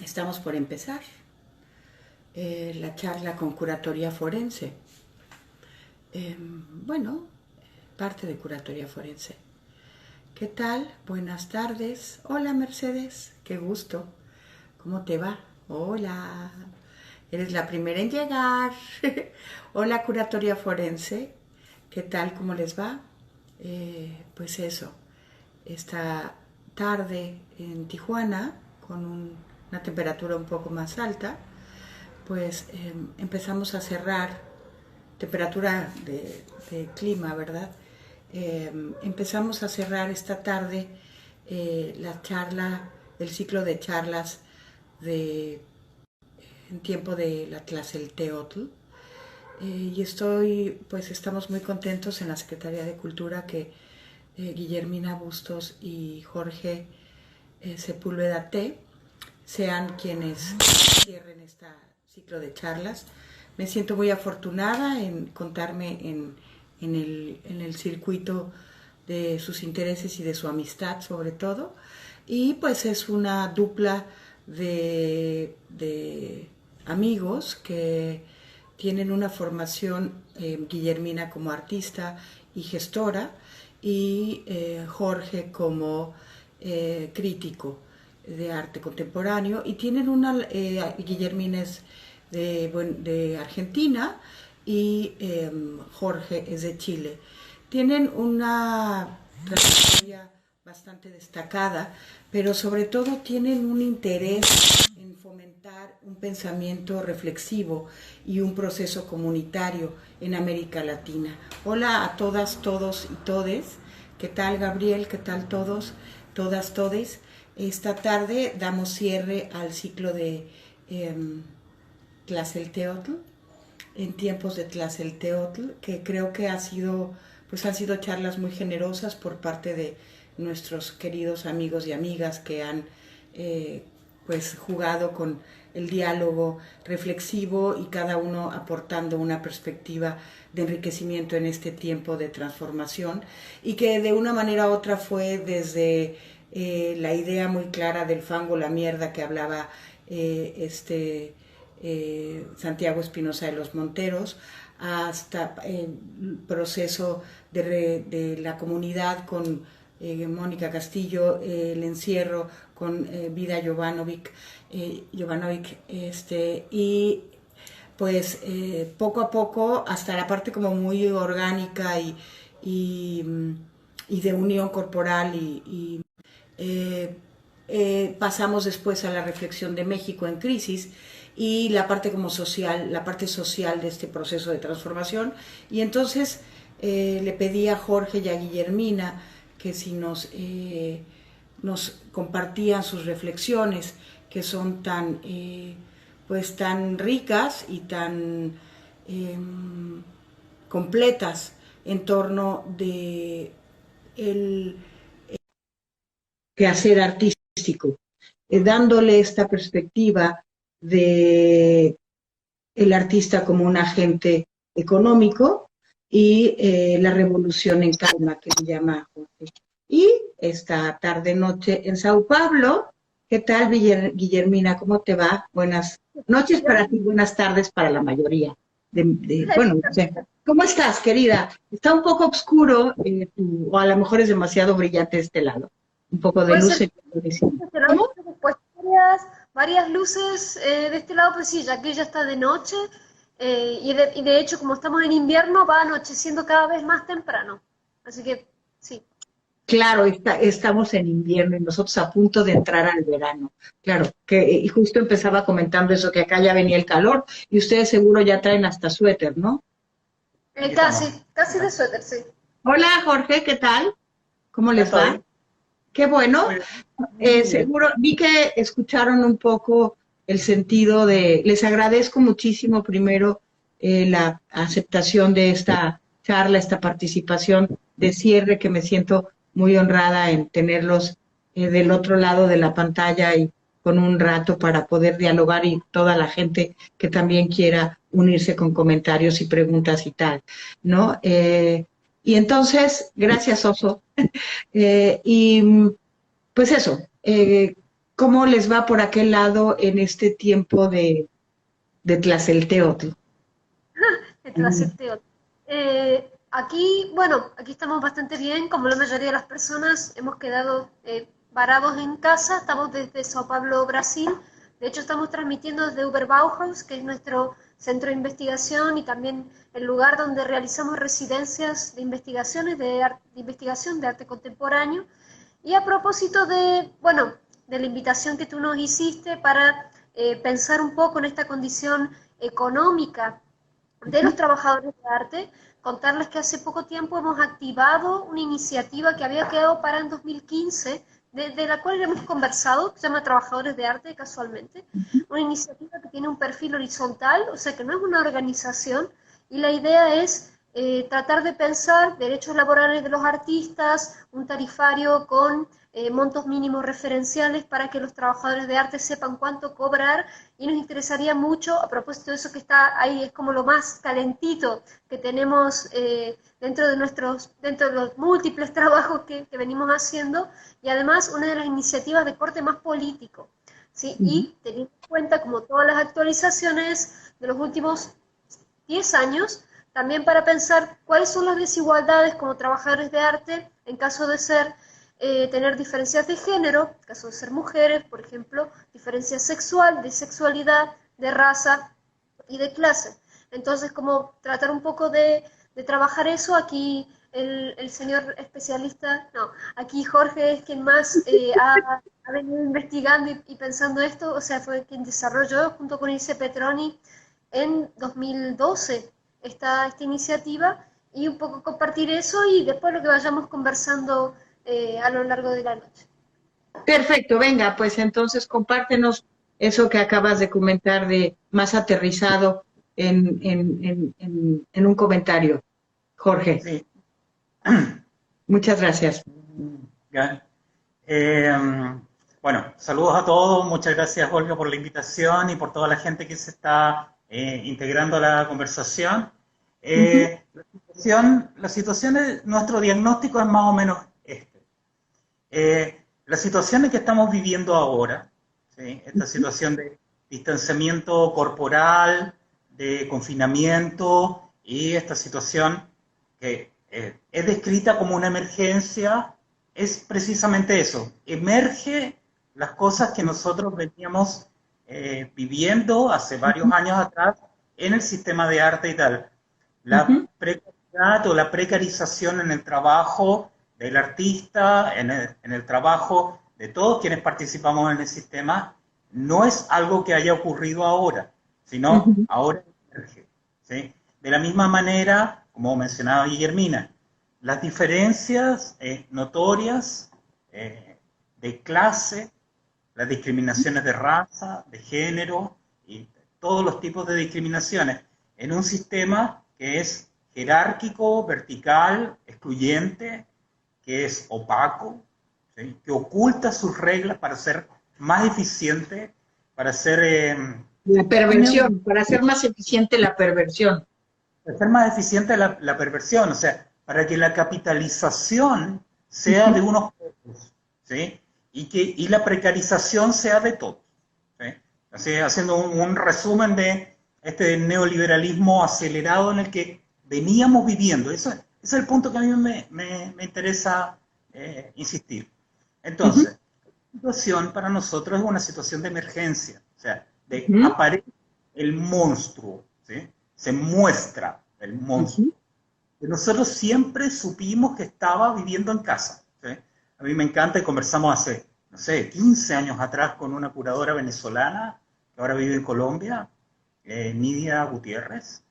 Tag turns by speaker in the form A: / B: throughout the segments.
A: Estamos por empezar la charla con curatoría forense. Bueno, parte de curatoría forense. ¿Qué tal? Buenas tardes. Hola Mercedes, qué gusto. ¿Cómo te va? Hola. Eres la primera en llegar. Hola curatoría forense. ¿Qué tal? ¿Cómo les va? Pues eso, esta tarde en Tijuana, con una temperatura un poco más alta, pues empezamos a cerrar, temperatura de clima, ¿verdad? Empezamos a cerrar esta tarde la charla, el ciclo de charlas de, en tiempo de la Tlaxelteotl. Y estamos muy contentos en la Secretaría de Cultura que Guillermina Bustos y Jorge Sepúlveda T sean quienes cierren este ciclo de charlas. Me siento muy afortunada en contarme en el circuito de sus intereses y de su amistad sobre todo. Y pues es una dupla de amigos que tienen una formación, Guillermina como artista y gestora y Jorge como crítico de arte contemporáneo, y tienen Guillermina es de Argentina y Jorge es de Chile. Tienen una trayectoria bastante destacada, pero sobre todo tienen un interés en fomentar un pensamiento reflexivo y un proceso comunitario en América Latina. Hola a todas, todos y todes. ¿Qué tal, Gabriel? ¿Qué tal todos, todas, todes? Esta tarde damos cierre al ciclo de Tlaxelteotl, en tiempos de Tlaxelteotl, que creo que han sido charlas muy generosas por parte de nuestros queridos amigos y amigas que han jugado con el diálogo reflexivo y cada uno aportando una perspectiva de enriquecimiento en este tiempo de transformación, y que de una manera u otra fue desde la idea muy clara del fango, la mierda que hablaba Santiago Espinosa de los Monteros, hasta el proceso de la comunidad con Mónica Castillo, el encierro con Vida Jovanovic, y pues poco a poco hasta la parte como muy orgánica y, y de unión corporal pasamos después a la reflexión de México en crisis y la parte como social, la parte social de este proceso de transformación. Y entonces le pedí a Jorge y a Guillermina que si nos compartían sus reflexiones, que son tan tan ricas y tan completas en torno de el quehacer artístico, dándole esta perspectiva de el artista como un agente económico y la revolución en calma, que se llama Jorge. Y esta tarde-noche en Sao Paulo, ¿qué tal, Guillermina? ¿Cómo te va? Buenas noches para ti, buenas tardes para la mayoría. Bueno, no sé. ¿Cómo estás, querida? Está un poco oscuro, o a lo mejor es demasiado brillante de este lado. Un poco de
B: Puede
A: luz.
B: ser
A: ¿Cómo?
B: después varias luces de este lado, pues sí, ya que ya está de noche y de hecho como estamos en invierno va anocheciendo cada vez más temprano. Así que sí.
A: Claro, estamos en invierno y nosotros a punto de entrar al verano. Claro, y justo empezaba comentando eso, que acá ya venía el calor y ustedes seguro ya traen hasta suéter, ¿no?
B: Casi de suéter, sí.
A: Hola Jorge, ¿qué tal? ¿Cómo
C: Ya
A: les va?
C: estoy.
A: Qué bueno. Seguro vi que escucharon un poco el sentido les agradezco muchísimo primero la aceptación de esta charla, esta participación de cierre, que me siento muy honrada en tenerlos del otro lado de la pantalla y con un rato para poder dialogar, y toda la gente que también quiera unirse con comentarios y preguntas y tal, ¿no? Y entonces, gracias Oso. Y pues eso, ¿Cómo les va por aquel lado en este tiempo de Tlacelteotl?
B: Detrás este otro. Aquí, bueno, aquí estamos bastante bien, como la mayoría de las personas hemos quedado varados en casa, estamos desde Sao Paulo, Brasil, de hecho estamos transmitiendo desde Uber Bauhaus, que es nuestro centro de investigación y también el lugar donde realizamos residencias de investigaciones de investigación de arte contemporáneo. Y a propósito de, bueno, de la invitación que tú nos hiciste para pensar un poco en esta condición económica de los trabajadores de arte, contarles que hace poco tiempo hemos activado una iniciativa que había quedado para en 2015, de la cual hemos conversado, que se llama Trabajadores de Arte casualmente, una iniciativa que tiene un perfil horizontal, o sea que no es una organización, y la idea es tratar de pensar derechos laborales de los artistas, un tarifario con montos mínimos referenciales para que los trabajadores de arte sepan cuánto cobrar, y nos interesaría mucho, a propósito de eso que está ahí, es como lo más calentito que tenemos dentro de los múltiples trabajos que venimos haciendo, y además una de las iniciativas de corte más político, ¿sí? Y teniendo en cuenta como todas las actualizaciones de los últimos 10 años, también para pensar cuáles son las desigualdades como trabajadores de arte en caso de ser tener diferencias de género, en caso de ser mujeres, por ejemplo, diferencia sexual, de sexualidad, de raza y de clase. Entonces, como tratar un poco de trabajar eso, aquí el señor especialista, no, aquí Jorge es quien más ha venido investigando y pensando esto, o sea, fue quien desarrolló junto con Ilse Petroni en 2012 esta iniciativa, y un poco compartir eso y después lo que vayamos conversando a lo largo de la noche.
A: Perfecto, venga, pues entonces compártenos eso que acabas de comentar de más aterrizado en un comentario, Jorge.
C: Sí.
A: Muchas gracias.
C: Ya. Bueno, saludos a todos, muchas gracias Olga por la invitación y por toda la gente que se está integrando a la conversación. La situación de nuestro diagnóstico es más o menos este. La situación en que estamos viviendo ahora, ¿sí? Esta situación de distanciamiento corporal, de confinamiento y esta situación que es descrita como una emergencia, es precisamente eso. Emerge las cosas que nosotros veníamos viviendo hace varios años atrás en el sistema de arte y tal. La precariedad o la precarización en el trabajo del artista, en el trabajo de todos quienes participamos en el sistema, no es algo que haya ocurrido ahora, sino ahora emerge, ¿sí? De la misma manera, como mencionaba Guillermina, las diferencias notorias de clase, las discriminaciones de raza, de género y todos los tipos de discriminaciones en un sistema que es jerárquico, vertical, excluyente, que es opaco, ¿sí? Que oculta sus reglas para ser más eficiente, para ser...
A: la perversión, para hacer más eficiente la perversión.
C: Para ser más eficiente la perversión, o sea, para que la capitalización sea de unos pocos, ¿sí? Y la precarización sea de todos, ¿sí? Así, haciendo un resumen de este neoliberalismo acelerado en el que veníamos viviendo. Ese es el punto que a mí me interesa insistir. Entonces, la situación para nosotros es una situación de emergencia, o sea, aparece el monstruo, ¿sí? Se muestra el monstruo. Nosotros siempre supimos que estaba viviendo en casa, ¿sí? A mí me encanta, y conversamos hace, no sé, 15 años atrás con una curadora venezolana que ahora vive en Colombia, Nidia Gutiérrez.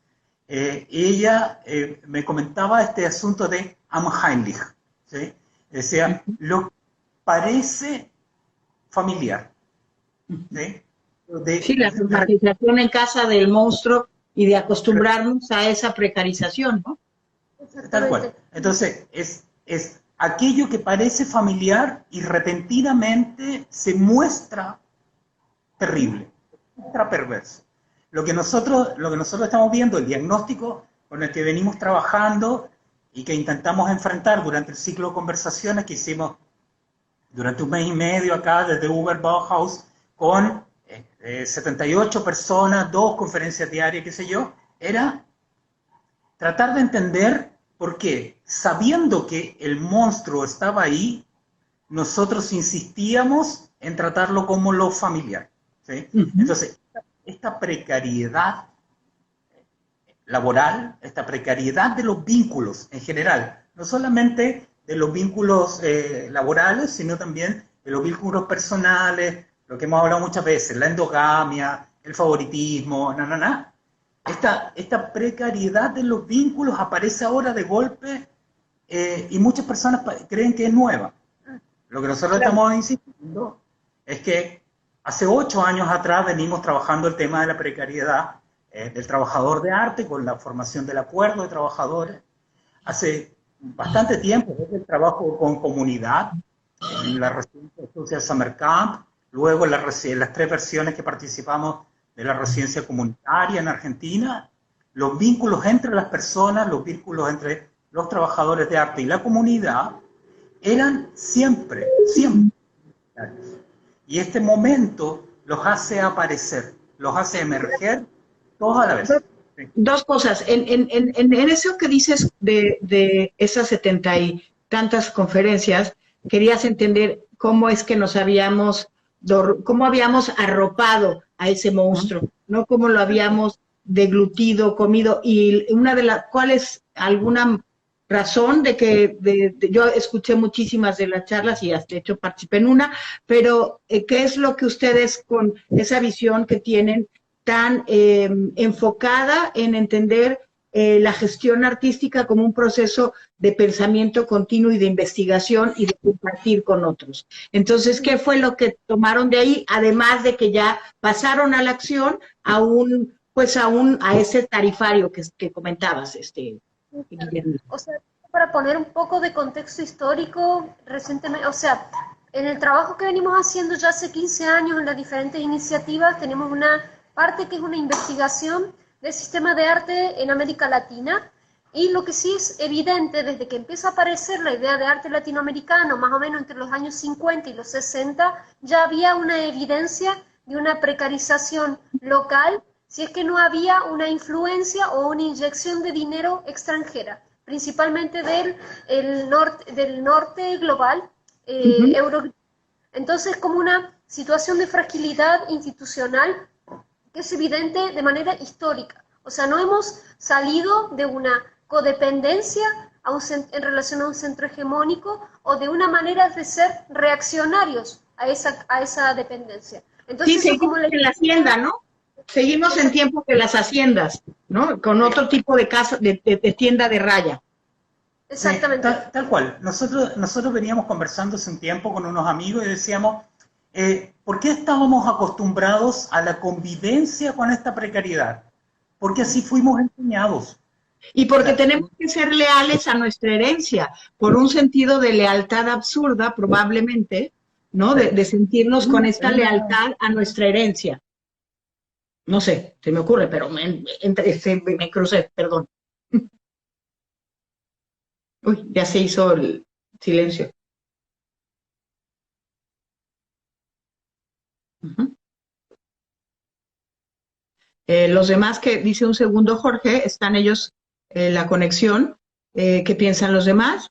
C: Ella me comentaba este asunto de am Heimlich, ¿sí? Decía, lo que parece familiar, ¿sí?
A: Sí, la precarización en casa del monstruo y de acostumbrarnos a esa precarización, ¿no?
C: Tal cual. Entonces, es aquello que parece familiar y repentinamente se muestra terrible, se muestra perverso. Lo que nosotros estamos viendo, el diagnóstico con el que venimos trabajando y que intentamos enfrentar durante el ciclo de conversaciones que hicimos durante un mes y medio acá desde Uber Bauhaus con 78 personas, 2 conferencias diarias, qué sé yo, era tratar de entender por qué, sabiendo que el monstruo estaba ahí, nosotros insistíamos en tratarlo como lo familiar, ¿sí? Entonces, esta precariedad laboral, esta precariedad de los vínculos en general, no solamente de los vínculos laborales, sino también de los vínculos personales, lo que hemos hablado muchas veces, la endogamia, el favoritismo, esta precariedad de los vínculos aparece ahora de golpe y muchas personas creen que es nueva. Lo que nosotros estamos insistiendo es que hace 8 años atrás venimos trabajando el tema de la precariedad del trabajador de arte con la formación del acuerdo de trabajadores. Hace bastante tiempo, desde el trabajo con comunidad, en la residencia social Summer Camp, luego en las 3 versiones que participamos de la residencia comunitaria en Argentina, los vínculos entre las personas, los vínculos entre los trabajadores de arte y la comunidad eran siempre. Y este momento los hace aparecer, los hace emerger todos a la vez.
A: Dos cosas. En eso que dices de esas 70 y tantas conferencias, querías entender cómo es que cómo habíamos arropado a ese monstruo, ¿no? Cómo lo habíamos deglutido, comido, y una de las cuales alguna razón de que yo escuché muchísimas de las charlas y de hecho participé en una, pero ¿qué es lo que ustedes con esa visión que tienen tan enfocada en entender la gestión artística como un proceso de pensamiento continuo y de investigación y de compartir con otros? Entonces, ¿qué fue lo que tomaron de ahí? Además de que ya pasaron a la acción a ese tarifario que comentabas, Guillermo.
B: O sea, para poner un poco de contexto histórico, recientemente, o sea, en el trabajo que venimos haciendo ya hace 15 años en las diferentes iniciativas, tenemos una parte que es una investigación del sistema de arte en América Latina, y lo que sí es evidente desde que empieza a aparecer la idea de arte latinoamericano, más o menos entre los años 50 y los 60, ya había una evidencia de una precarización local, si es que no había una influencia o una inyección de dinero extranjera, principalmente del norte global, euro. Entonces, como una situación de fragilidad institucional que es evidente de manera histórica. O sea, no hemos salido de una codependencia en relación a un centro hegemónico o de una manera de ser reaccionarios a esa dependencia. Entonces,
A: sí, seguimos en la hacienda, ¿no? Seguimos en tiempo que las haciendas, ¿no? Con otro tipo de casa, de tienda de raya.
B: Exactamente.
C: Tal cual. Nosotros veníamos conversando hace un tiempo con unos amigos y decíamos, ¿por qué estábamos acostumbrados a la convivencia con esta precariedad? Porque así fuimos enseñados.
A: Y porque tenemos que ser leales a nuestra herencia, por un sentido de lealtad absurda, probablemente, ¿no? De sentirnos con esta lealtad a nuestra herencia. No sé, se me ocurre, pero me crucé, perdón. Uy, ya se hizo el silencio. Los demás que dice un segundo Jorge, están ellos la conexión. ¿Qué piensan los demás?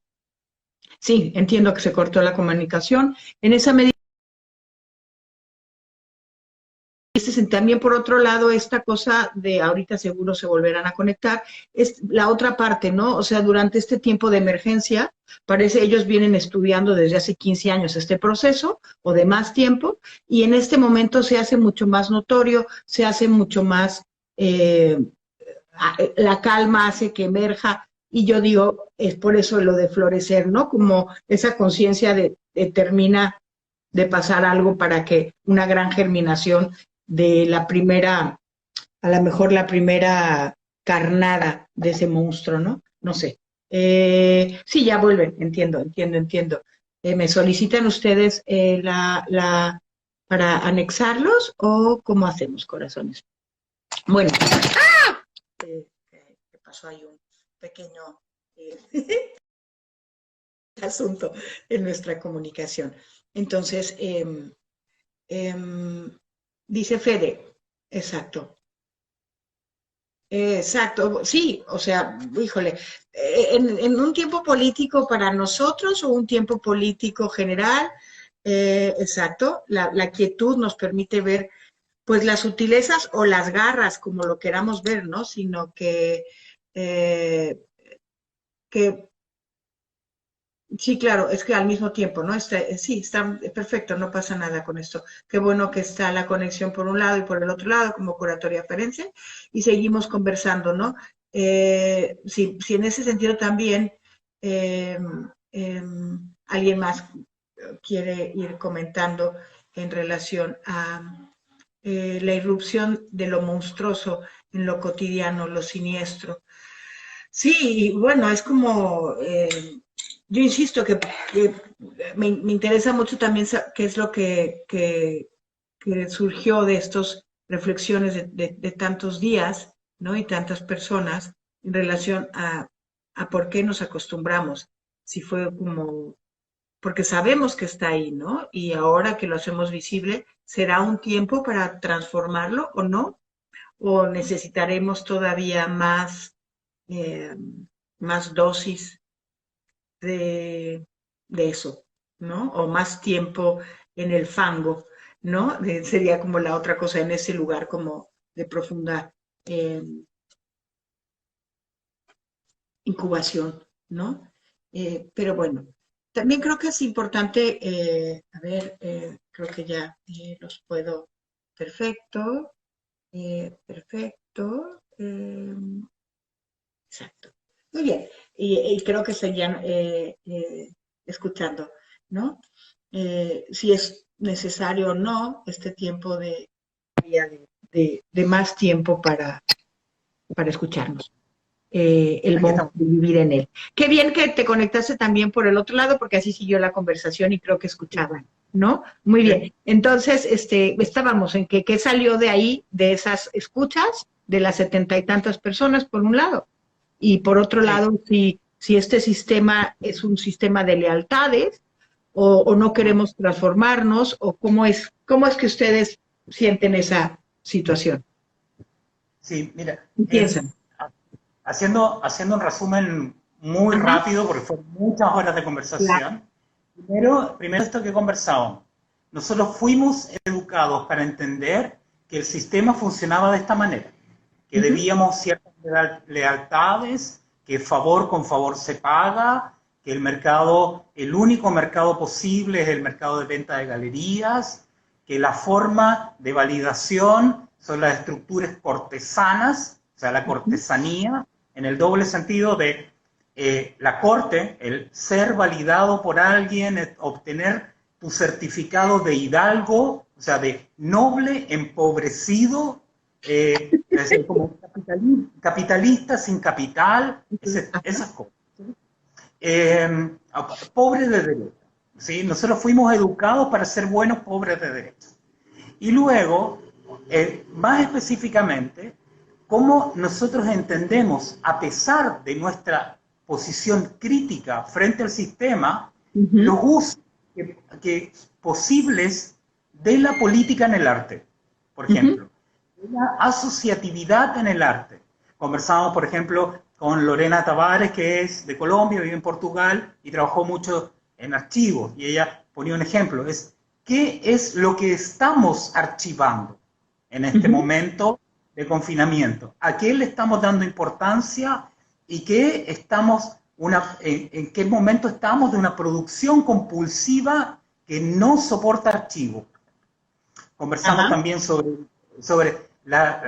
A: Sí, entiendo que se cortó la comunicación. En esa medida, también por otro lado, esta cosa de ahorita seguro se volverán a conectar, es la otra parte, ¿no? O sea, durante este tiempo de emergencia, parece ellos vienen estudiando desde hace 15 años este proceso o de más tiempo, y en este momento se hace mucho más notorio, se hace mucho más, la calma hace que emerja, y yo digo, es por eso lo de florecer, ¿no? Como esa conciencia de termina de pasar algo para que una gran germinación de la primera, a lo mejor la primera carnada de ese monstruo, ¿no? No sé. Sí, ya vuelven, entiendo. ¿Me solicitan ustedes para anexarlos o cómo hacemos, corazones? Bueno. ¡Ah! ¿Qué pasó? Hay un pequeño asunto en nuestra comunicación. Entonces, dice Fede, exacto. Exacto, sí, o sea, híjole, en un tiempo político para nosotros o un tiempo político general, exacto, la quietud nos permite ver pues las sutilezas o las garras, como lo queramos ver, ¿no? Sino eh, que sí, claro, es que al mismo tiempo, ¿no? Sí, está perfecto, no pasa nada con esto. Qué bueno que está la conexión por un lado y por el otro lado, como curatoria forense, y seguimos conversando, ¿no? Sí, en ese sentido también eh, eh, alguien más quiere ir comentando en relación a la irrupción de lo monstruoso en lo cotidiano, lo siniestro. Sí, y bueno, es como, yo insisto que me interesa mucho también qué es lo que surgió de estas reflexiones de tantos días, ¿no? Y tantas personas en relación a por qué nos acostumbramos. Si fue como, porque sabemos que está ahí, ¿no? Y ahora que lo hacemos visible, ¿será un tiempo para transformarlo o no? ¿O necesitaremos todavía eh, más dosis de eso, ¿no? O más tiempo en el fango, ¿no? Sería como la otra cosa en ese lugar como de profunda eh, incubación, ¿no? Pero bueno, también creo que es importante, a ver, creo que ya los puedo, perfecto, perfecto, exacto. Muy bien, y creo que seguían escuchando, ¿no? Si es necesario o no este tiempo de más tiempo para escucharnos, el
C: Aquí
A: momento
C: estamos.
A: de vivir en él. Qué bien que te conectaste también por el otro lado, porque así siguió la conversación y creo que escuchaban, ¿no? Muy
C: Sí,
A: bien. Entonces, estábamos en que qué salió de ahí, de esas escuchas, de las 70 y tantas personas, por un lado. Y por otro
C: sí.
A: lado, si este sistema es un sistema de lealtades o no
C: Ujú.
A: queremos transformarnos, o cómo es que ustedes sienten esa situación
C: Sí, mira,
A: y piensan.
C: haciendo un resumen muy
A: Ajá,
C: rápido, porque fueron muchas horas de
A: claro.
C: conversación. Primero esto que conversábamos. Nosotros fuimos educados para entender que el sistema funcionaba de esta manera, que
A: Ujú,
C: debíamos ciertas lealtades, que favor con favor se paga, que el mercado, el único mercado posible es el mercado de venta de galerías, que la forma de validación son las estructuras cortesanas, o sea, la
A: ujú,
C: cortesanía, en el doble sentido de la corte, el ser validado por alguien, obtener tu certificado de hidalgo, o sea, de noble, empobrecido, es decir, como capitalista sin capital,
A: ajá,
C: esas cosas. Pobre de derecho. ¿Sí? Nosotros fuimos educados para ser buenos pobres de derecho. Y luego, más específicamente, cómo nosotros entendemos, a pesar de nuestra posición crítica frente al sistema,
A: ujú,
C: los usos posibles de la política en el arte. Por
A: ujú,
C: ejemplo, la asociatividad en el arte. Conversamos, por ejemplo, con Lorena Tavares, que es de Colombia, vive en Portugal y trabajó mucho en archivos. Y ella ponía un ejemplo, es qué es lo que estamos archivando en este
A: ujú.
C: momento de confinamiento, a qué le estamos dando importancia y qué estamos en qué momento estamos de una producción compulsiva que no soporta archivo. Conversamos
A: Ajá,
C: también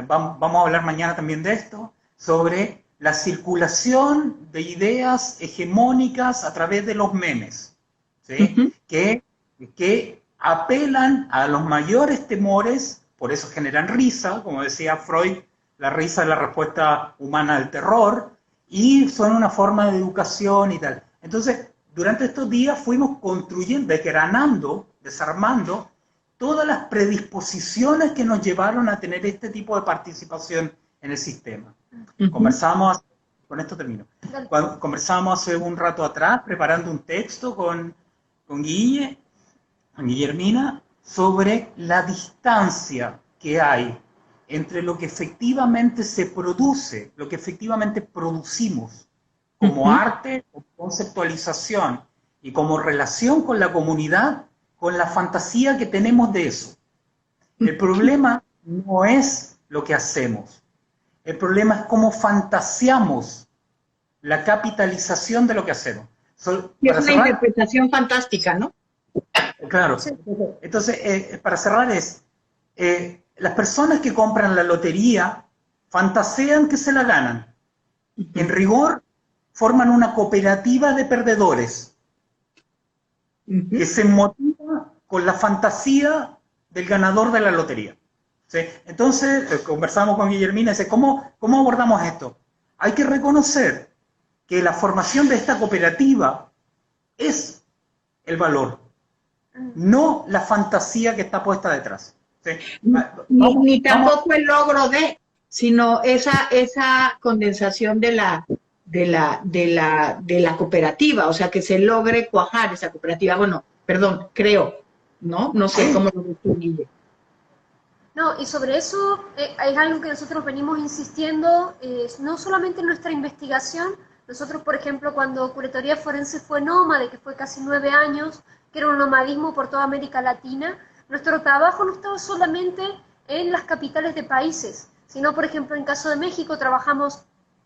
C: vamos a hablar mañana también de esto, sobre la circulación de ideas hegemónicas a través de los memes, ¿sí?
A: ujú,
C: que apelan a los mayores temores, por eso generan risa, como decía Freud, la risa es la respuesta humana al terror, y son una forma de educación y tal. Entonces, durante estos días fuimos construyendo, desgranando, desarmando todas las predisposiciones que nos llevaron a tener este tipo de participación en el sistema.
A: ujú,
C: Conversábamos, con esto termino,
B: Dale.
C: conversábamos hace un rato atrás preparando un texto con Guille Guillermina, sobre la distancia que hay entre lo que efectivamente se produce, lo que efectivamente producimos como arte, como conceptualización y como relación con la comunidad, con la fantasía que tenemos de eso. El problema no es lo que hacemos, el problema es cómo fantaseamos la capitalización de lo que hacemos.
A: Y es una interpretación fantástica, ¿no?
C: Claro. Entonces, para cerrar las personas que compran la lotería fantasean que se la ganan. En rigor, forman una cooperativa de perdedores que se motiva con la fantasía del ganador de la lotería. ¿Sí? Entonces, conversamos con Guillermina y dice, ¿cómo abordamos esto? Hay que reconocer que la formación de esta cooperativa es el valor, no la fantasía que está puesta detrás. ¿Sí?
A: Ni tampoco el logro sino esa condensación de la cooperativa, o sea, que se logre cuajar esa cooperativa. Bueno, perdón, creo, ¿no? No sé cómo lo describí.
B: No, y sobre eso es algo que nosotros venimos insistiendo, no solamente en nuestra investigación. Nosotros, por ejemplo, cuando Curatoría Forense fue nómade, que fue casi 9 años, que era un nomadismo por toda América Latina, nuestro trabajo no estaba solamente en las capitales de países, sino, por ejemplo, en caso de México, trabajamos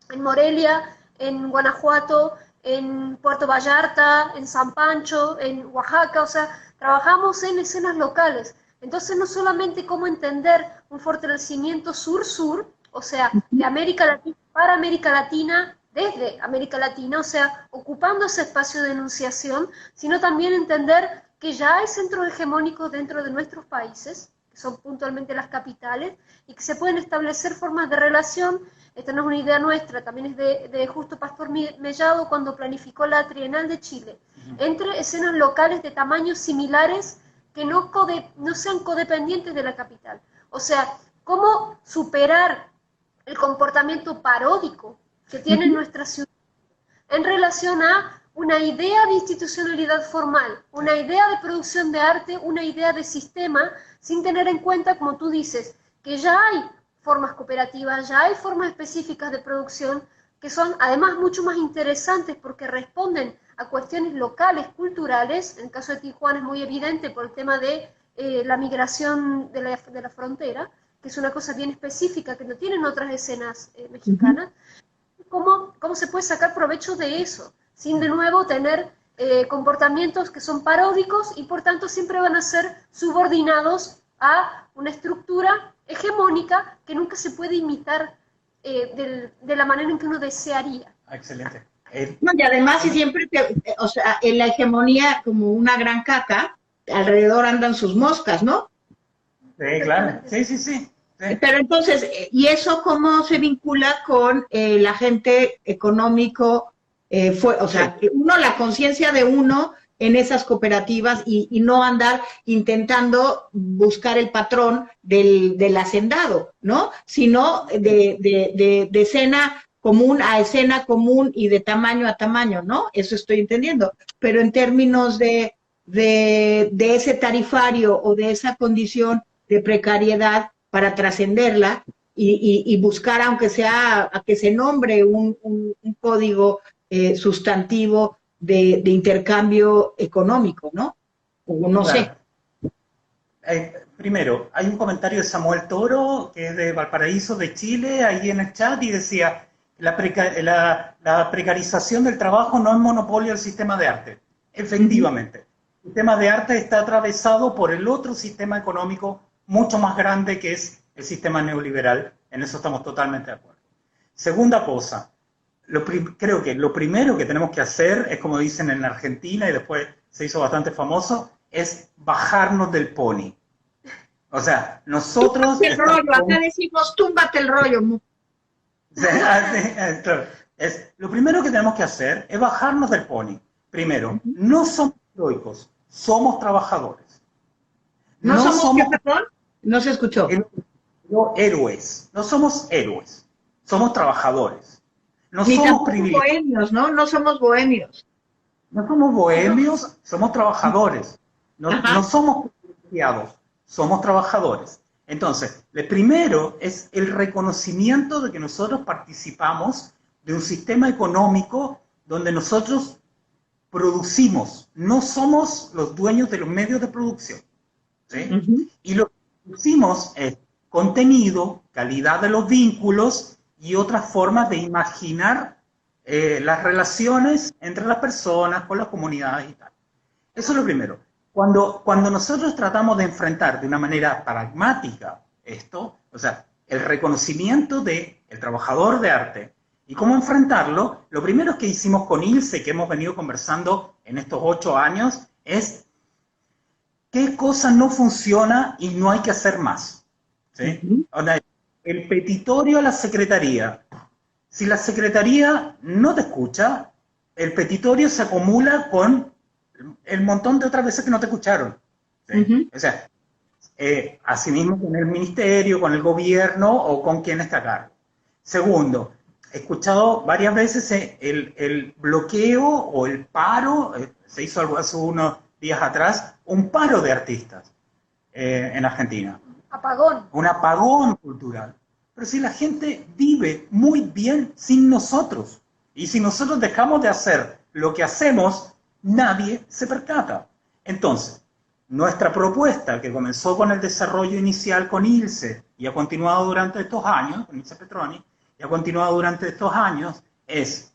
B: en Morelia, en Guanajuato, en Puerto Vallarta, en San Pancho, en Oaxaca, o sea, trabajamos en escenas locales. Entonces, no solamente cómo entender un fortalecimiento sur-sur, o sea, de América Latina para América Latina, desde América Latina, o sea, ocupando ese espacio de enunciación, sino también entender que ya hay centros hegemónicos dentro de nuestros países, que son puntualmente las capitales, y que se pueden establecer formas de relación. Esta no es una idea nuestra, también es de Justo Pastor Mellado cuando planificó la Trienal de Chile, entre escenas locales de tamaños similares que no sean codependientes de la capital. O sea, cómo superar el comportamiento paródico que tiene nuestra ciudad en relación a una idea de institucionalidad formal, una idea de producción de arte, una idea de sistema, sin tener en cuenta, como tú dices, que ya hay formas cooperativas, ya hay formas específicas de producción que son además mucho más interesantes porque responden a cuestiones locales, culturales. En el caso de Tijuana es muy evidente por el tema de la migración de la frontera, que es una cosa bien específica que no tienen otras escenas mexicanas. ¿Cómo se puede sacar provecho de eso? Sin de nuevo tener comportamientos que son paródicos y por tanto siempre van a ser subordinados a una estructura hegemónica que nunca se puede imitar de la manera en que uno desearía.
C: Excelente.
A: No, y además, y siempre, o sea, en la hegemonía, como una gran caca, alrededor andan sus moscas, ¿no?
C: Sí, claro. Sí.
A: Pero entonces, ¿y eso cómo se vincula con el agente económico? O sea, uno, la conciencia de uno en esas cooperativas y no andar intentando buscar el patrón del hacendado, ¿no? Sino de escena común a escena común y de tamaño a tamaño, ¿no? Eso estoy entendiendo. Pero en términos de ese tarifario o de esa condición de precariedad para trascenderla y buscar, aunque sea a que se nombre un código sustantivo de intercambio económico, ¿no? O no sé.
C: Primero, hay un comentario de Samuel Toro, que es de Valparaíso, de Chile, ahí en el chat, y decía, la precarización del trabajo no es monopolio del sistema de arte. Efectivamente, el sistema de arte está atravesado por el otro sistema económico mucho más grande, que es el sistema neoliberal. En eso estamos totalmente de acuerdo. Segunda cosa, creo que lo primero que tenemos que hacer es, como dicen en Argentina, y después se hizo bastante famoso, es bajarnos del pony. O sea, nosotros...
A: Túmbate el rollo, acá decimos, túmbate el rollo.
C: Claro. Lo primero que tenemos que hacer es bajarnos del pony. Primero, no somos heroicos, somos trabajadores.
A: ¿No somos qué, perdón? No se escuchó.
C: No héroes, no somos héroes, somos trabajadores. No
A: Ni
C: somos
A: bohemios, ¿no? No somos bohemios.
C: No somos bohemios, somos trabajadores. No somos privilegiados, somos trabajadores. Entonces, lo primero es el reconocimiento de que nosotros participamos de un sistema económico donde nosotros producimos, no somos los dueños de los medios de producción, ¿sí? Y lo que producimos es contenido, calidad de los vínculos y otras formas de imaginar las relaciones entre las personas, con las comunidades y tal. Eso es lo primero. Cuando nosotros tratamos de enfrentar de una manera pragmática esto, o sea, el reconocimiento del trabajador de arte y cómo enfrentarlo, lo primero que hicimos con Ilse, que hemos venido conversando en estos 8 años, es qué cosa no funciona y no hay que hacer más, ¿sí? El petitorio a la secretaría. Si la secretaría no te escucha, el petitorio se acumula con el montón de otras veces que no te escucharon, ¿sí? O sea, asimismo con el ministerio, con el gobierno o con quien está a cargo. Segundo, he escuchado varias veces el bloqueo o el paro, se hizo algo hace unos días atrás, un paro de artistas en Argentina.
B: Apagón.
C: Un apagón cultural. Pero si la gente vive muy bien sin nosotros, y si nosotros dejamos de hacer lo que hacemos, nadie se percata. Entonces, nuestra propuesta, que comenzó con el desarrollo inicial con Ilse, y ha continuado durante estos años, con Ilse Petroni, y ha continuado durante estos años, es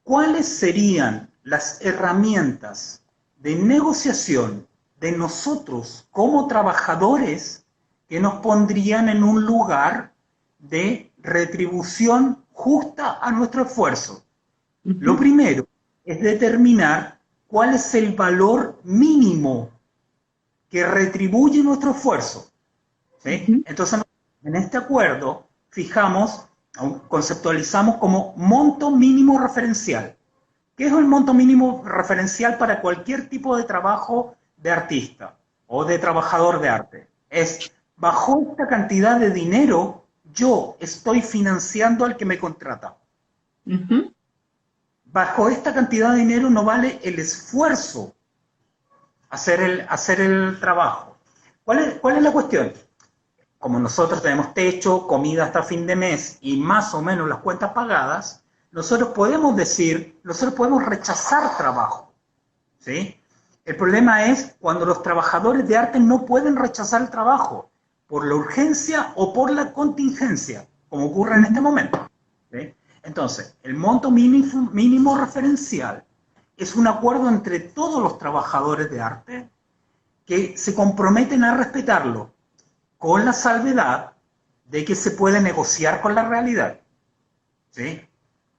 C: ¿cuáles serían las herramientas de negociación de nosotros como trabajadores que nos pondrían en un lugar de retribución justa a nuestro esfuerzo? Lo primero es determinar cuál es el valor mínimo que retribuye nuestro esfuerzo, ¿sí? Entonces, en este acuerdo fijamos, conceptualizamos como monto mínimo referencial. ¿Qué es el monto mínimo referencial para cualquier tipo de trabajo de artista o de trabajador de arte? Es, bajo esta cantidad de dinero, yo estoy financiando al que me contrata. Bajo esta cantidad de dinero no vale el esfuerzo hacer el trabajo. ¿Cuál es la cuestión? Como nosotros tenemos techo, comida hasta fin de mes y más o menos las cuentas pagadas, nosotros podemos rechazar trabajo, ¿sí? El problema es cuando los trabajadores de arte no pueden rechazar el trabajo por la urgencia o por la contingencia, como ocurre en este momento, ¿sí? Entonces, el monto mínimo referencial es un acuerdo entre todos los trabajadores de arte que se comprometen a respetarlo, con la salvedad de que se puede negociar con la realidad, ¿sí?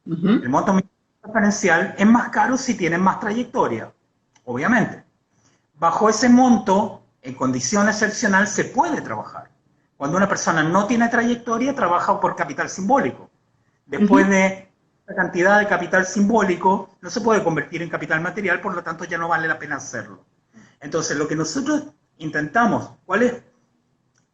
C: El monto mínimo referencial es más caro si tienen más trayectoria, obviamente. Bajo ese monto, en condición excepcional, se puede trabajar. Cuando una persona no tiene trayectoria, trabaja por capital simbólico. Después de la cantidad de capital simbólico, no se puede convertir en capital material, por lo tanto ya no vale la pena hacerlo. Entonces, lo que nosotros intentamos, ¿cuál es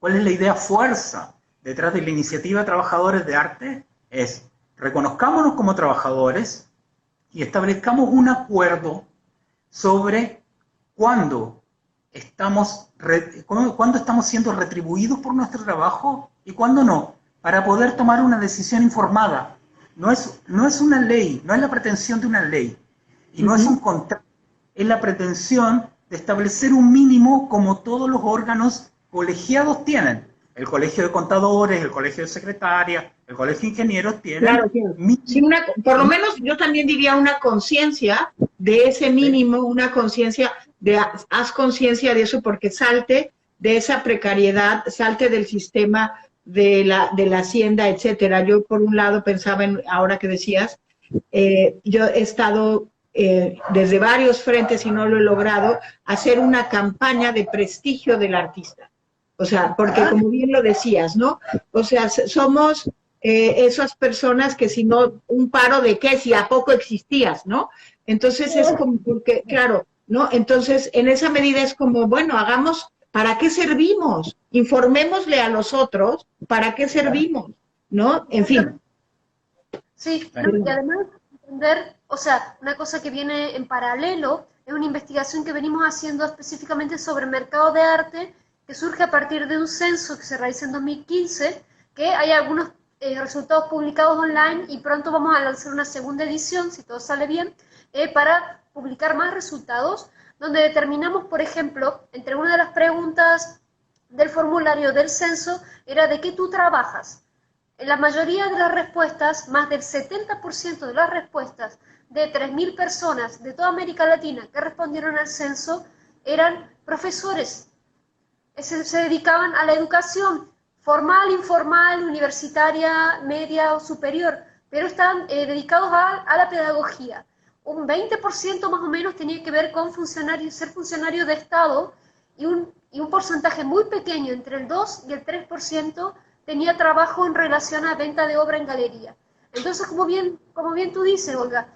C: la idea fuerza detrás de la iniciativa de Trabajadores de Arte? Es, reconozcámonos como trabajadores y establezcamos un acuerdo sobre cuándo estamos siendo retribuidos por nuestro trabajo y cuándo no, para poder tomar una decisión informada. No es una ley, no es la pretensión de una ley, y no es un contrato, es la pretensión de establecer un mínimo como todos los órganos colegiados tienen. El colegio de contadores, el colegio de secretarias, el colegio de ingenieros tienen...
D: Claro. Sí, por lo menos yo también diría una conciencia de ese mínimo, una conciencia de haz conciencia de eso porque salte de esa precariedad, salte del sistema de la hacienda, etcétera. Yo por un lado pensaba en, ahora que decías, yo he estado desde varios frentes y no lo he logrado, hacer una campaña de prestigio del artista. O sea, porque como bien lo decías, ¿no? O sea, somos esas personas que si no, un paro de qué, si a poco existías, ¿no? Entonces es como, porque, claro, ¿no? Entonces, en esa medida es como, bueno, hagamos, ¿para qué servimos? Informémosle a los otros, ¿para qué servimos? ¿No? En fin.
B: Sí, no, y además entender, o sea, una cosa que viene en paralelo es una investigación que venimos haciendo específicamente sobre el mercado de arte, que surge a partir de un censo que se realizó en 2015, que hay algunos resultados publicados online y pronto vamos a lanzar una segunda edición, si todo sale bien, para publicar más resultados, donde determinamos, por ejemplo, entre una de las preguntas del formulario del censo era ¿de qué tú trabajas? En la mayoría de las respuestas, más del 70% de las respuestas de 3.000 personas de toda América Latina que respondieron al censo eran profesores. Se dedicaban a la educación formal, informal, universitaria, media o superior, pero estaban dedicados a la pedagogía. Un 20% más o menos tenía que ver con ser funcionario de Estado y un porcentaje muy pequeño, entre el 2 y el 3%, tenía trabajo en relación a venta de obra en galería. Entonces, como bien tú dices, Olga,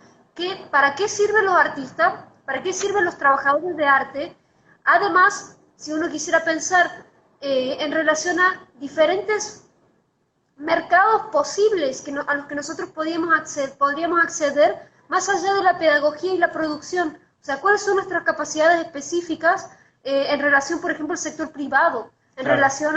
B: ¿para qué sirven los artistas? ¿Para qué sirven los trabajadores de arte? Además, si uno quisiera pensar en relación a diferentes mercados posibles a los que nosotros podríamos acceder más allá de la pedagogía y la producción. O sea, ¿cuáles son nuestras capacidades específicas en relación, por ejemplo, al sector privado, en relación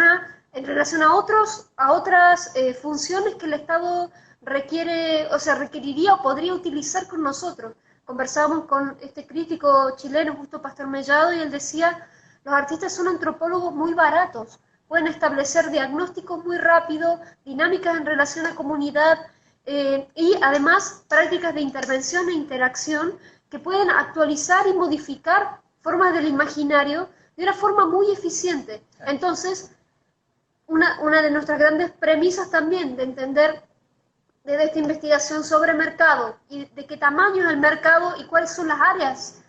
B: a otras funciones que el Estado requeriría o podría utilizar con nosotros? Conversábamos con este crítico chileno, Justo Pastor Mellado, y él decía, los artistas son antropólogos muy baratos, pueden establecer diagnósticos muy rápido, dinámicas en relación a comunidad, y además prácticas de intervención e interacción que pueden actualizar y modificar formas del imaginario de una forma muy eficiente. Entonces, una de nuestras grandes premisas también de entender desde esta investigación sobre mercado y de qué tamaño es el mercado y cuáles son las áreas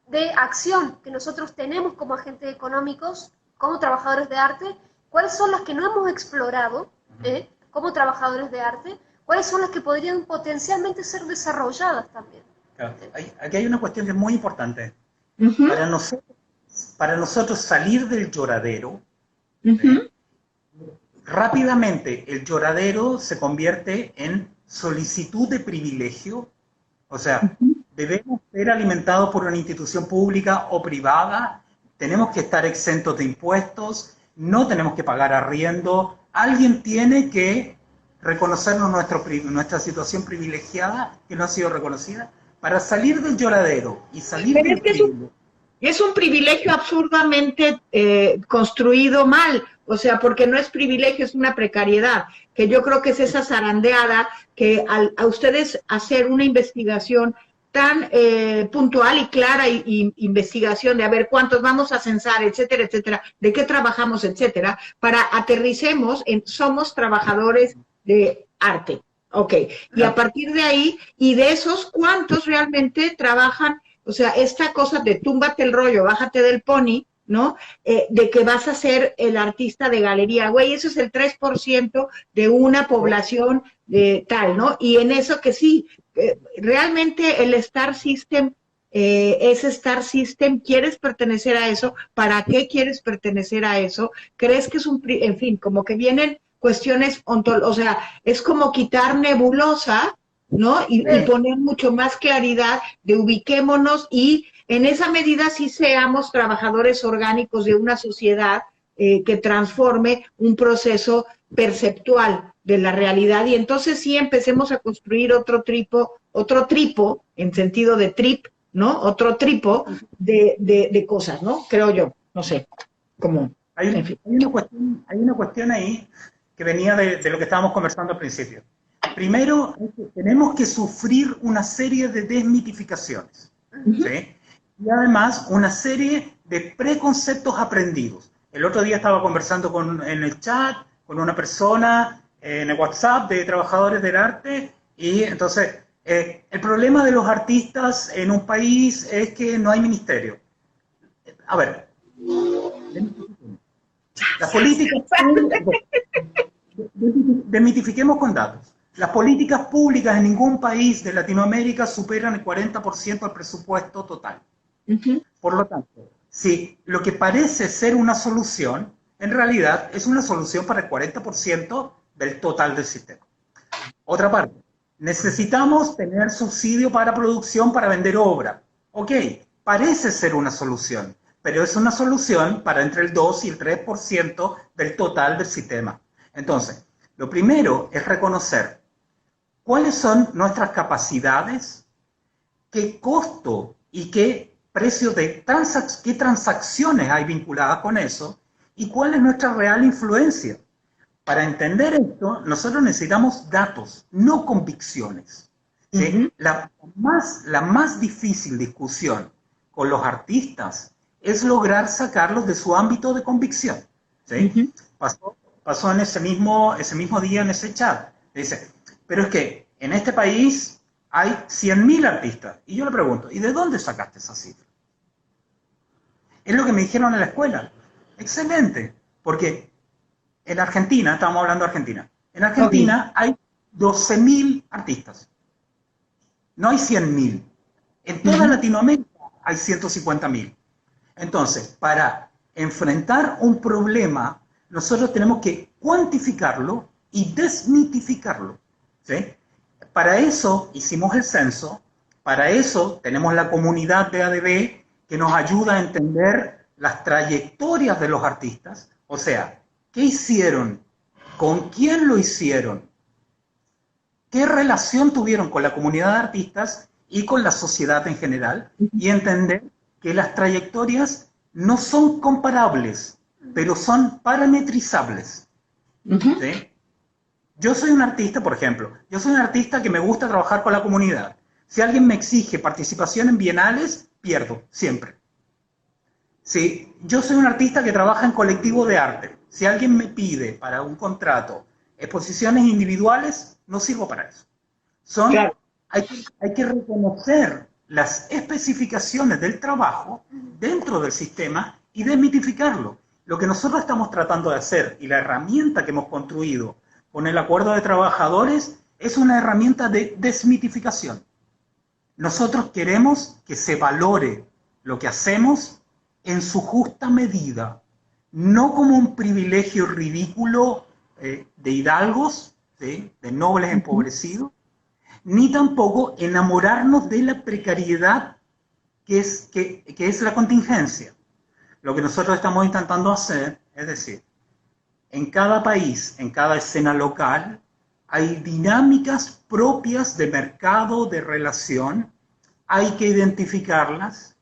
B: de acción que nosotros tenemos como agentes económicos, como trabajadores de arte, cuáles son las que no hemos explorado como trabajadores de arte, cuáles son las que podrían potencialmente ser desarrolladas también.
C: Claro. Aquí hay una cuestión que es muy importante. Para nosotros salir del lloradero, rápidamente el lloradero se convierte en solicitud de privilegio, o sea, debemos ser alimentados por una institución pública o privada, tenemos que estar exentos de impuestos, no tenemos que pagar arriendo, alguien tiene que reconocernos nuestra situación privilegiada que no ha sido reconocida, para salir del lloradero y salir
D: Pero
C: del
D: es que es un privilegio absurdamente construido mal, o sea, porque no es privilegio, es una precariedad, que yo creo que es esa zarandeada que a ustedes hacer una investigación tan puntual y clara y investigación de a ver cuántos vamos a censar, etcétera, etcétera, de qué trabajamos, etcétera, para aterricemos en somos trabajadores de arte. Ok, y a partir de ahí, y de esos, ¿cuántos realmente trabajan? O sea, esta cosa de túmbate el rollo, bájate del pony, ¿no? De que vas a ser el artista de galería, güey, eso es el 3% de una población tal, ¿no? Y en eso que sí, realmente el Star System es Star System, ¿quieres pertenecer a eso? ¿Para qué quieres pertenecer a eso? ¿Crees que es en fin, como que vienen cuestiones ontológicas, o sea, es como quitar nebulosa, ¿no? Y poner mucho más claridad de ubiquémonos y en esa medida sí seamos trabajadores orgánicos de una sociedad que transforme un proceso perceptual de la realidad y entonces sí empecemos a construir otro tripo, en sentido de trip, ¿no? Otro tripo de cosas, ¿no? Creo yo, no sé, como...
C: Hay una cuestión ahí que venía de lo que estábamos conversando al principio. Primero, tenemos que sufrir una serie de desmitificaciones, ¿sí? Y además una serie de preconceptos aprendidos. El otro día estaba conversando en el chat con una persona en el WhatsApp de trabajadores del arte y entonces el problema de los artistas en un país es que no hay ministerio. A ver, las políticas públicas, desmitifiquemos con datos. Las políticas públicas en ningún país de Latinoamérica superan el 40% del presupuesto total. Por lo tanto, si lo que parece ser una solución, en realidad es una solución para el 40% del total del sistema. Otra parte, necesitamos tener subsidio para producción para vender obra. Ok, parece ser una solución, pero es una solución para entre el 2 y el 3% del total del sistema. Entonces, lo primero es reconocer cuáles son nuestras capacidades, qué costo y qué precio de qué transacciones hay vinculadas con eso y cuál es nuestra real influencia. Para entender esto, nosotros necesitamos datos, no convicciones. ¿Sí? La más difícil discusión con los artistas es lograr sacarlos de su ámbito de convicción. ¿Sí? Pasó en ese mismo día en ese chat. Dice, pero es que en este país hay 100.000 artistas. Y yo le pregunto, ¿y de dónde sacaste esa cifra? Es lo que me dijeron en la escuela. Excelente, porque en Argentina, estamos hablando de Argentina, en Argentina hay 12.000 artistas. No hay 100.000. En toda Latinoamérica hay 150.000. Entonces, para enfrentar un problema, nosotros tenemos que cuantificarlo y desmitificarlo. ¿Sí? Para eso hicimos el censo, para eso tenemos la comunidad de ADB que nos ayuda a entender las trayectorias de los artistas, o sea, ¿qué hicieron? ¿Con quién lo hicieron? ¿Qué relación tuvieron con la comunidad de artistas y con la sociedad en general? Y entender que las trayectorias no son comparables, pero son parametrizables. ¿Sí? Yo soy un artista, por ejemplo, yo soy un artista que me gusta trabajar con la comunidad. Si alguien me exige participación en bienales, pierdo, siempre. Si yo soy un artista que trabaja en colectivo de arte, si alguien me pide para un contrato exposiciones individuales, no sirvo para eso. Claro. Hay que reconocer las especificaciones del trabajo dentro del sistema y desmitificarlo. Lo que nosotros estamos tratando de hacer y la herramienta que hemos construido con el acuerdo de trabajadores es una herramienta de desmitificación. Nosotros queremos que se valore lo que hacemos en su justa medida, no como un privilegio ridículo de hidalgos, ¿sí? De nobles empobrecidos, ni tampoco enamorarnos de la precariedad que es la contingencia. Lo que nosotros estamos intentando hacer, es decir, en cada país, en cada escena local, hay dinámicas propias de mercado, de relación, hay que identificarlas,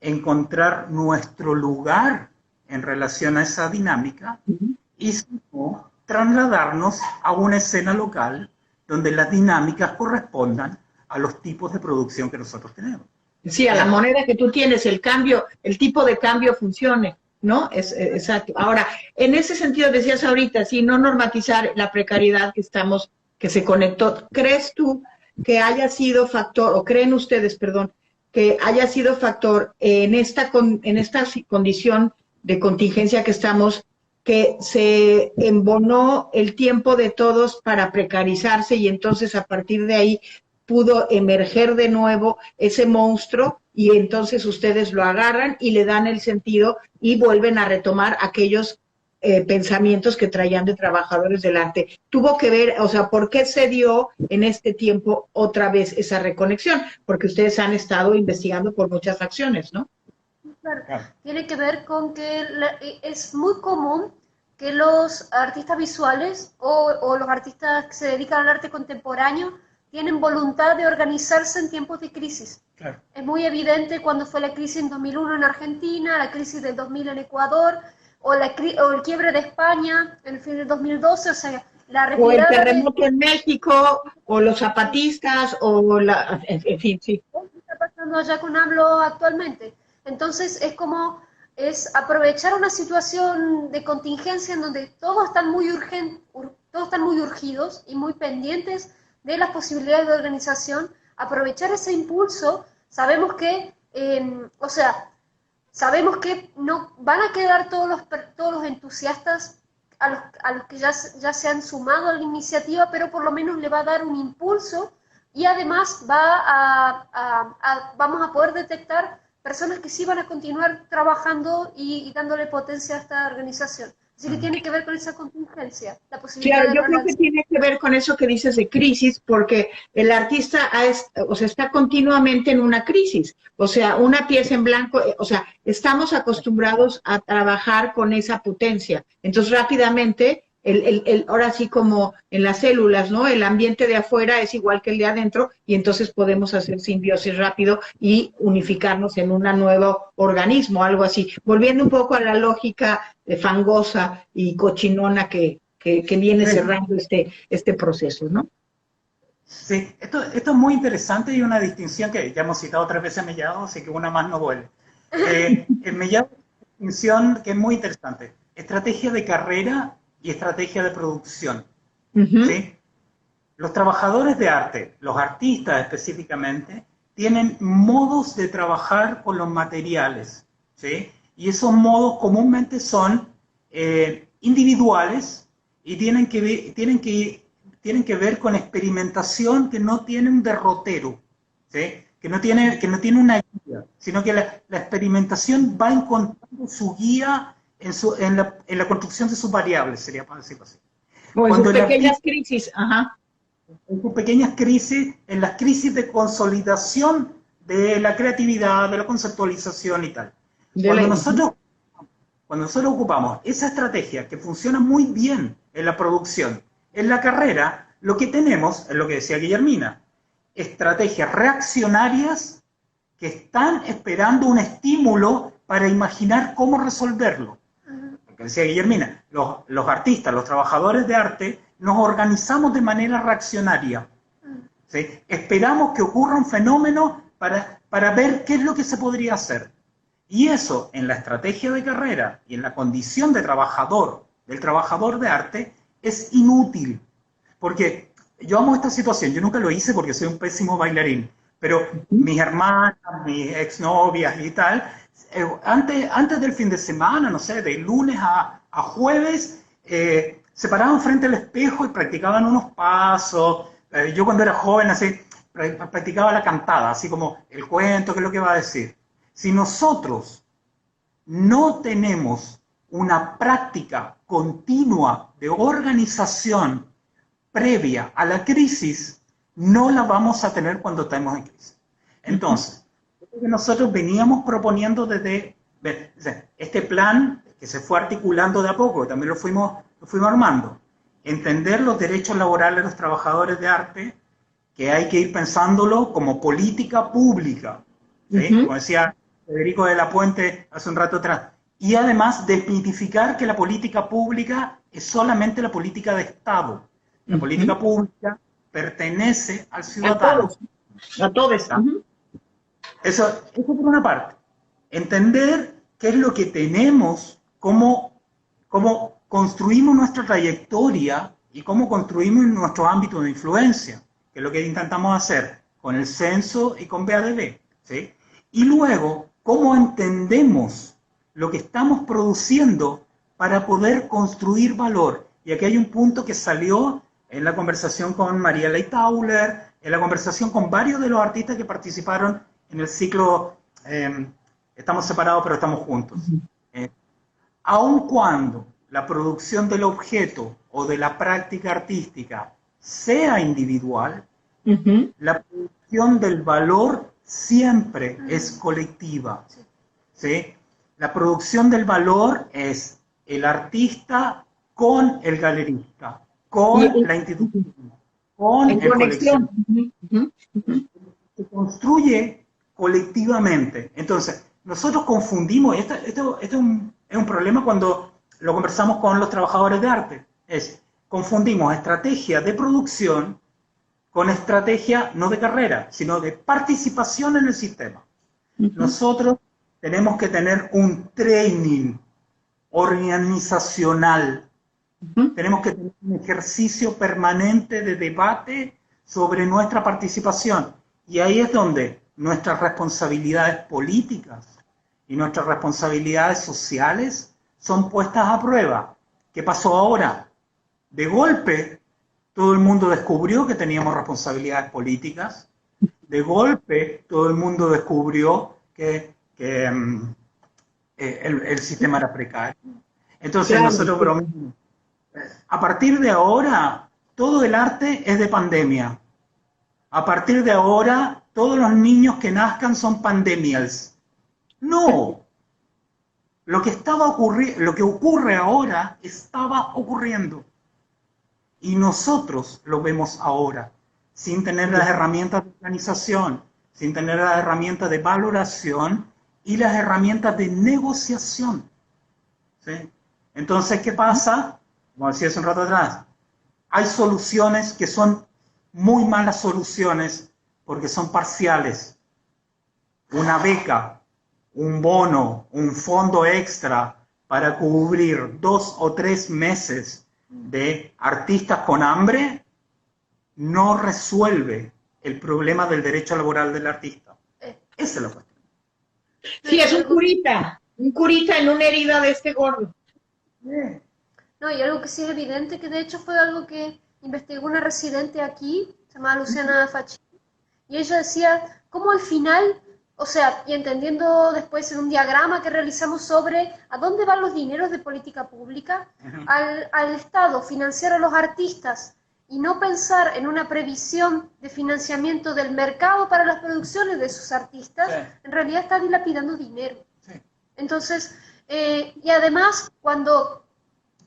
C: encontrar nuestro lugar en relación a esa dinámica y si no, trasladarnos a una escena local donde las dinámicas correspondan a los tipos de producción que nosotros tenemos.
D: Sí, a la moneda que tú tienes, el cambio, el tipo de cambio funcione, ¿no? Exacto. Ahora, en ese sentido decías ahorita, sí, no normatizar la precariedad que se conectó. ¿Crees tú que haya sido factor, o creen ustedes, perdón, que haya sido factor en esta condición de contingencia que estamos, que se embonó el tiempo de todos para precarizarse y entonces a partir de ahí pudo emerger de nuevo ese monstruo y entonces ustedes lo agarran y le dan el sentido y vuelven a retomar aquellos pensamientos que traían de trabajadores del arte? Tuvo que ver, o sea, ¿por qué se dio en este tiempo otra vez esa reconexión? Porque ustedes han estado investigando por muchas acciones, ¿no?
B: Claro. Tiene que ver con que es muy común que los artistas visuales o los artistas que se dedican al arte contemporáneo tienen voluntad de organizarse en tiempos de crisis. Claro. Es muy evidente cuando fue la crisis en 2001 en Argentina, la crisis del 2000 en Ecuador, o el quiebre de España en el fin del 2012, o sea, la retirada...
D: O el terremoto en México, o los zapatistas, en fin, sí.
B: ¿Qué está pasando allá con AMLO actualmente? Entonces es aprovechar una situación de contingencia en donde todos están muy urgidos y muy pendientes de las posibilidades de organización, aprovechar ese impulso. Sabemos que, sabemos que no van a quedar todos los entusiastas a los que ya se han sumado a la iniciativa, pero por lo menos le va a dar un impulso y además vamos a poder detectar personas que sí van a continuar trabajando y dándole potencia a esta organización. Así que tiene que ver con esa contingencia, la posibilidad
D: Claro,
B: de
D: yo creo que
B: relanzar.
D: tiene que ver con eso que dices de crisis, porque el artista o sea, está continuamente en una crisis. O sea, una pieza en blanco, o sea, estamos acostumbrados a trabajar con esa potencia. Entonces, rápidamente, ahora sí como en las células, ¿no? El ambiente de afuera es igual que el de adentro y entonces podemos hacer simbiosis rápido y unificarnos en un nuevo organismo, algo así. Volviendo un poco a la lógica fangosa y cochinona que viene
C: Sí,
D: cerrando este proceso, ¿no?
C: sí. Esto es muy interesante y una distinción que ya hemos citado 3 veces a Mellado, así que una más no vuelve. En Mellado hay una distinción que es muy interesante. Estrategia de carrera y estrategia de producción.
D: Ujú.
C: ¿Sí? Los trabajadores de arte, los artistas específicamente, tienen modos de trabajar con los materiales, ¿sí? Y esos modos comúnmente son individuales y tienen que ver con experimentación que no tiene un derrotero, ¿sí? Que no tiene una guía, sino que la experimentación va encontrando su guía en la construcción de sus variables, sería para decirlo así.
D: O en sus
C: Cuando el
D: pequeñas
C: artista
D: crisis, ajá.
C: en sus pequeñas crisis, en las crisis de consolidación de la creatividad, de la conceptualización y tal.
D: De la,
C: Cuando nosotros, cuando nosotros ocupamos esa estrategia que funciona muy bien en la producción, en la carrera, lo que tenemos es lo que decía Guillermina, estrategias reaccionarias que están esperando un estímulo para imaginar cómo resolverlo. Lo que decía Guillermina, los artistas, los trabajadores de arte, nos organizamos de manera reaccionaria. ¿Sí? Esperamos que ocurra un fenómeno para ver qué es lo que se podría hacer. Y eso, en la estrategia de carrera y en la condición de trabajador, del trabajador de arte, es inútil. Porque yo amo esta situación, yo nunca lo hice porque soy un pésimo bailarín, pero mis hermanas, mis exnovias y tal, antes del fin de semana, no sé, de lunes a jueves, se paraban frente al espejo y practicaban unos pasos. Yo cuando era joven así, practicaba la cantada, así como el cuento, qué es lo que va a decir. Si nosotros no tenemos una práctica continua de organización previa a la crisis, no la vamos a tener cuando estemos en crisis. Entonces, lo que nosotros veníamos proponiendo desde este plan que se fue articulando de a poco, también lo fuimos armando, entender los derechos laborales de los trabajadores de arte, que hay que ir pensándolo como política pública, ¿sí? Como decía Federico de la Puente hace un rato atrás, y además desmitificar que la política pública es solamente la política de Estado. La política pública pertenece al ciudadano.
D: A todos.
C: Eso por una parte. Entender qué es lo que tenemos, cómo construimos nuestra trayectoria y cómo construimos nuestro ámbito de influencia, que es lo que intentamos hacer con el censo y con BADB, ¿sí? Y luego, cómo entendemos lo que estamos produciendo para poder construir valor. Y aquí hay un punto que salió en la conversación con María Leitauler, en la conversación con varios de los artistas que participaron en el ciclo Estamos separados pero estamos juntos. Aun cuando la producción del objeto o de la práctica artística sea individual, la producción del valor siempre es colectiva. ¿Sí? La producción del valor es el artista con el galerista, con la institución, con el coleccionista. Se construye colectivamente. Entonces, nosotros confundimos, y esto es un problema cuando lo conversamos con los trabajadores de arte, confundimos estrategia de producción con estrategia no de carrera, sino de participación en el sistema. Nosotros tenemos que tener un training organizacional. Tenemos que tener un ejercicio permanente de debate sobre nuestra participación. Y ahí es donde nuestras responsabilidades políticas y nuestras responsabilidades sociales son puestas a prueba. ¿Qué pasó ahora? De golpe, todo el mundo descubrió que teníamos responsabilidades políticas. De golpe, todo el mundo descubrió que el sistema era precario. Entonces
D: Claro.
C: nosotros bromeamos. A partir de ahora, todo el arte es de pandemia. A partir de ahora, todos los niños que nazcan son pandemials. No. Lo que ocurre ahora estaba ocurriendo. Y nosotros lo vemos ahora, sin tener las herramientas de organización, sin tener las herramientas de valoración y las herramientas de negociación. ¿Sí? Entonces, ¿qué pasa? Como decía hace un rato atrás, hay soluciones que son muy malas soluciones porque son parciales. Una beca, un bono, un fondo extra para cubrir 2 o 3 meses de artistas con hambre no resuelve el problema del derecho laboral del artista. Esa es la cuestión.
D: Sí, es un curita en una herida de este gordo.
B: No, y algo que sí es evidente, que de hecho fue algo que investigó una residente aquí, se llama Luciana Fachin, y ella decía cómo al final, o sea, y entendiendo después en un diagrama que realizamos sobre a dónde van los dineros de política pública, al Estado financiar a los artistas y no pensar en una previsión de financiamiento del mercado para las producciones de sus artistas, en realidad está dilapidando dinero. Entonces, y además, cuando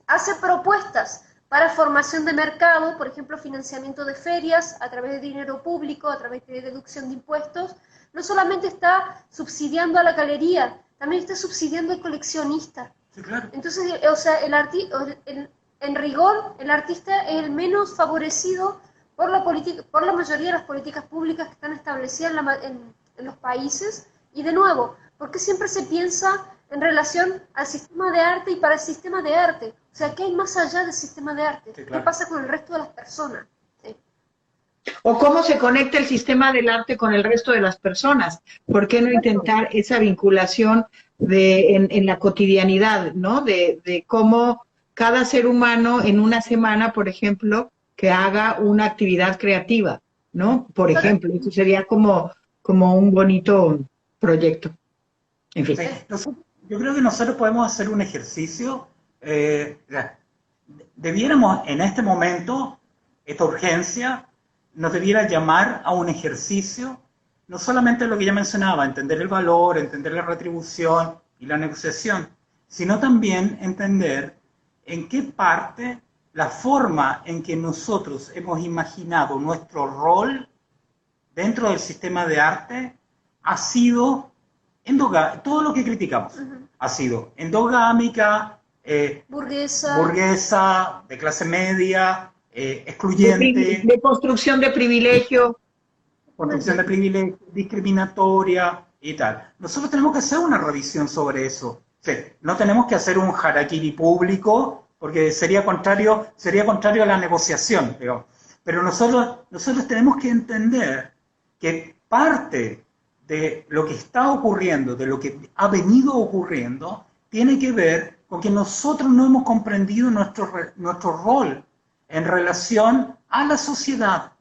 B: hace propuestas para formación de mercado, por ejemplo, financiamiento de ferias a través de dinero público, a través de deducción de impuestos, no solamente está subsidiando a la galería, también está subsidiando al coleccionista.
C: Sí, claro.
B: Entonces, o sea, en rigor, el artista es el menos favorecido por la mayoría de las políticas públicas que están establecidas en los países. Y de nuevo, ¿por qué siempre se piensa en relación al sistema de arte y para el sistema de arte? O sea, ¿qué hay más allá del sistema de arte?
C: Sí, claro.
B: ¿Qué pasa con el resto de las personas? Sí.
D: O cómo se conecta el sistema del arte con el resto de las personas. ¿Por qué no intentar esa vinculación en la cotidianidad, ¿no? De cómo cada ser humano en una semana, por ejemplo, que haga una actividad creativa, ¿no? Por ejemplo, eso sería como un bonito proyecto. En fin.
C: Sí. Yo creo que nosotros podemos hacer un ejercicio. Debiéramos en este momento, esta urgencia, nos debiera llamar a un ejercicio, no solamente lo que ya mencionaba, entender el valor, entender la retribución y la negociación, sino también entender en qué parte la forma en que nosotros hemos imaginado nuestro rol dentro del sistema de arte ha sido todo lo que criticamos. Ha sido endogámica, burguesa, de clase media, excluyente.
D: De construcción de privilegio.
C: Construcción de privilegio, discriminatoria y tal. Nosotros tenemos que hacer una revisión sobre eso. Sí, no tenemos que hacer un harakiri público, porque sería contrario a la negociación, digamos. Pero nosotros tenemos que entender que parte de lo que está ocurriendo, de lo que ha venido ocurriendo, tiene que ver con que nosotros no hemos comprendido nuestro rol en relación a la sociedad.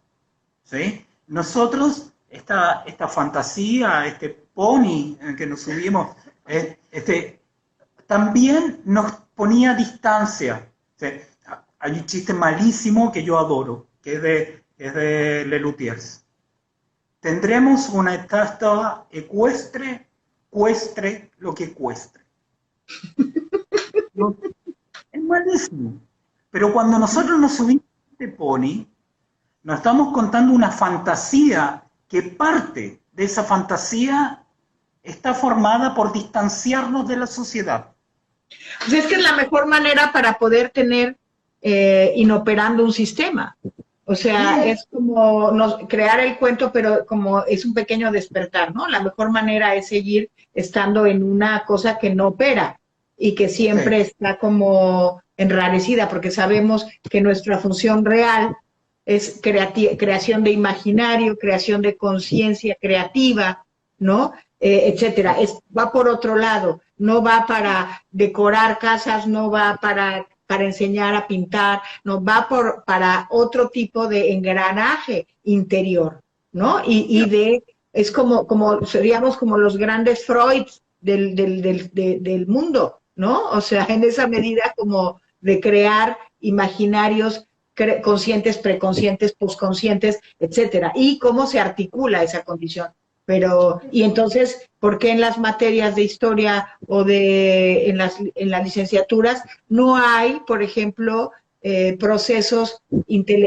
C: ¿Sí? Nosotros, esta fantasía, este pony en que nos subimos, también nos ponía distancia. ¿Sí? Hay un chiste malísimo que yo adoro, que es de Lelutiers. Tendremos una estatua ecuestre, cuestre lo que cuestre. Es malísimo. Pero cuando nosotros nos subimos a este pony, nos estamos contando una fantasía que parte de esa fantasía está formada por distanciarnos de la sociedad.
D: Pues es que es la mejor manera para poder tener inoperando un sistema. O sea, es como crear el cuento, pero como es un pequeño despertar, ¿no? La mejor manera es seguir estando en una cosa que no opera y que siempre está como enrarecida, porque sabemos que nuestra función real es creación de imaginario, creación de conciencia creativa, ¿no? Etcétera. Va por otro lado, no va para decorar casas, no va para enseñar a pintar, no va para otro tipo de engranaje interior, ¿no? Seríamos como los grandes Freuds del mundo, ¿no? O sea, en esa medida como de crear imaginarios conscientes, preconscientes, posconscientes, etcétera, y cómo se articula esa condición. Pero, y entonces, ¿por qué en las materias de historia o en las licenciaturas no hay, por ejemplo, procesos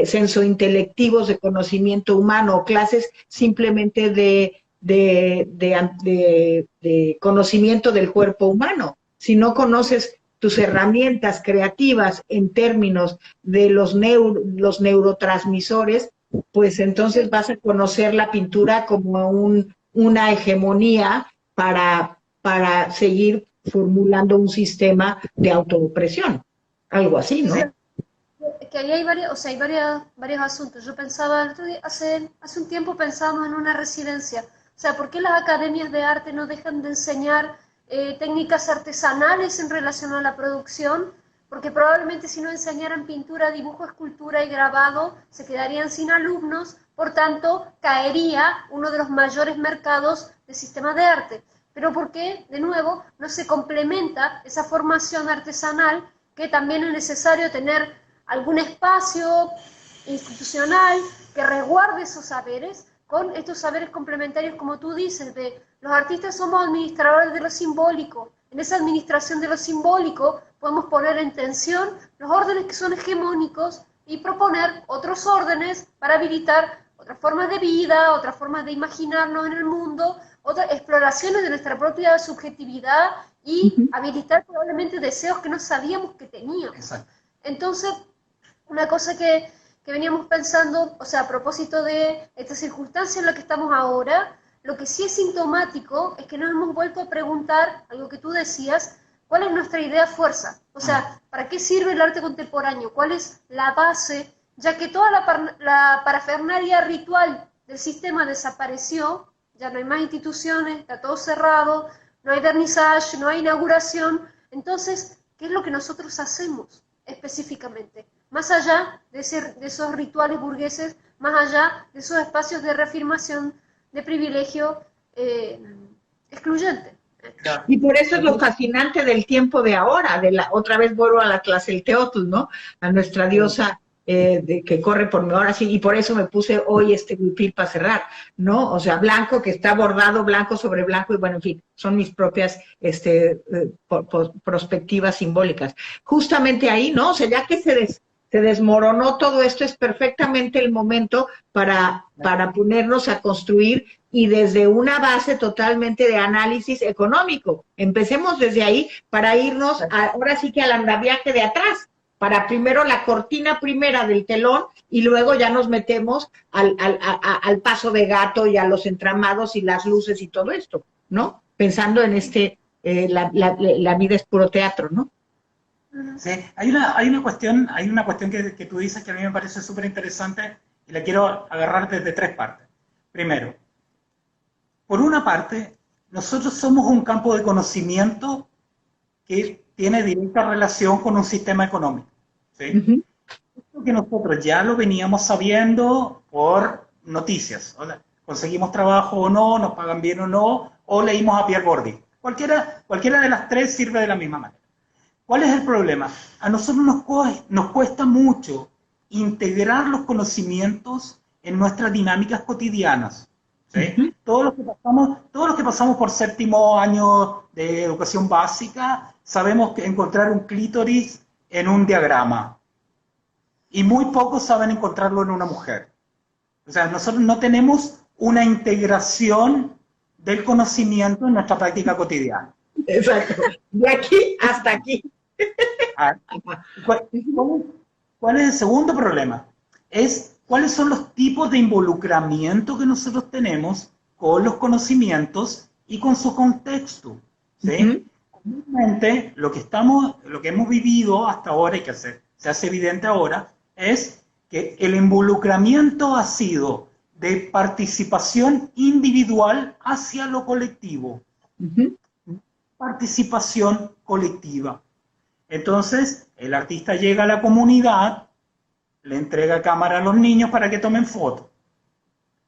D: sensointelectivos de conocimiento humano o clases simplemente de conocimiento del cuerpo humano? Si no conoces tus herramientas creativas en términos de los neurotransmisores, pues entonces vas a conocer la pintura como una hegemonía para seguir formulando un sistema de autoopresión, algo así, ¿no?
B: Sí, que ahí hay varios, o sea, hay varios asuntos. Yo pensaba, el otro día, hace un tiempo pensábamos en una residencia. O sea, ¿por qué las academias de arte no dejan de enseñar técnicas artesanales en relación a la producción? Porque probablemente si no enseñaran pintura, dibujo, escultura y grabado, se quedarían sin alumnos, por tanto, caería uno de los mayores mercados de sistemas de arte. Pero ¿por qué, de nuevo, no se complementa esa formación artesanal, que también es necesario tener algún espacio institucional que resguarde esos saberes con estos saberes complementarios, como tú dices, de los artistas somos administradores de lo simbólico. En esa administración de lo simbólico podemos poner en tensión los órdenes que son hegemónicos y proponer otros órdenes para habilitar otras formas de vida, otras formas de imaginarnos en el mundo, otras exploraciones de nuestra propia subjetividad y habilitar probablemente deseos que no sabíamos que teníamos.
C: Exacto.
B: Entonces, una cosa que veníamos pensando, o sea, a propósito de esta circunstancia en la que estamos ahora, lo que sí es sintomático es que nos hemos vuelto a preguntar, algo que tú decías, ¿cuál es nuestra idea fuerza? O sea, ¿para qué sirve el arte contemporáneo? ¿Cuál es la base? Ya que toda la parafernalia ritual del sistema desapareció, ya no hay más instituciones, está todo cerrado, no hay vernissage, no hay inauguración. Entonces, ¿qué es lo que nosotros hacemos específicamente? Más allá de esos rituales burgueses, más allá de esos espacios de reafirmación de privilegio excluyente.
D: Y por eso es lo fascinante del tiempo de ahora, otra vez vuelvo a la clase del Teotl, ¿no? A nuestra diosa que corre por mi hora, sí, y por eso me puse hoy este huipil para cerrar, ¿no? O sea, blanco que está bordado, blanco sobre blanco, y bueno, en fin, son mis propias perspectivas simbólicas. Justamente ahí, ¿no? O sea, ya que se desmoronó todo esto, es perfectamente el momento para ponernos a construir y desde una base totalmente de análisis económico. Empecemos desde ahí para irnos, ahora sí que al andamiaje de atrás, para primero la cortina primera del telón y luego ya nos metemos al paso de gato y a los entramados y las luces y todo esto, ¿no? Pensando en la vida es puro teatro, ¿no?
C: Sí, hay una cuestión que tú dices que a mí me parece súper interesante y la quiero agarrar desde tres partes. Primero, por una parte, nosotros somos un campo de conocimiento que tiene directa relación con un sistema económico, ¿sí? Esto que nosotros ya lo veníamos sabiendo por noticias, o sea, conseguimos trabajo o no, nos pagan bien o no, o leímos a Pierre Bourdieu. Cualquiera de las tres sirve de la misma manera. ¿Cuál es el problema? A nosotros nos cuesta mucho integrar los conocimientos en nuestras dinámicas cotidianas, ¿sí? Todos los que pasamos por séptimo año de educación básica sabemos que encontrar un clítoris en un diagrama y muy pocos saben encontrarlo en una mujer. O sea, nosotros no tenemos una integración del conocimiento en nuestra práctica cotidiana.
D: Exacto. De aquí hasta aquí.
C: ¿Cuál es el segundo problema? ¿Cuáles son los tipos de involucramiento que nosotros tenemos con los conocimientos y con su contexto? ¿Sí? Comúnmente, lo que hemos vivido hasta ahora y que se hace evidente ahora es que el involucramiento ha sido de participación individual hacia lo colectivo. Participación colectiva. Entonces, el artista llega a la comunidad, le entrega cámara a los niños para que tomen fotos.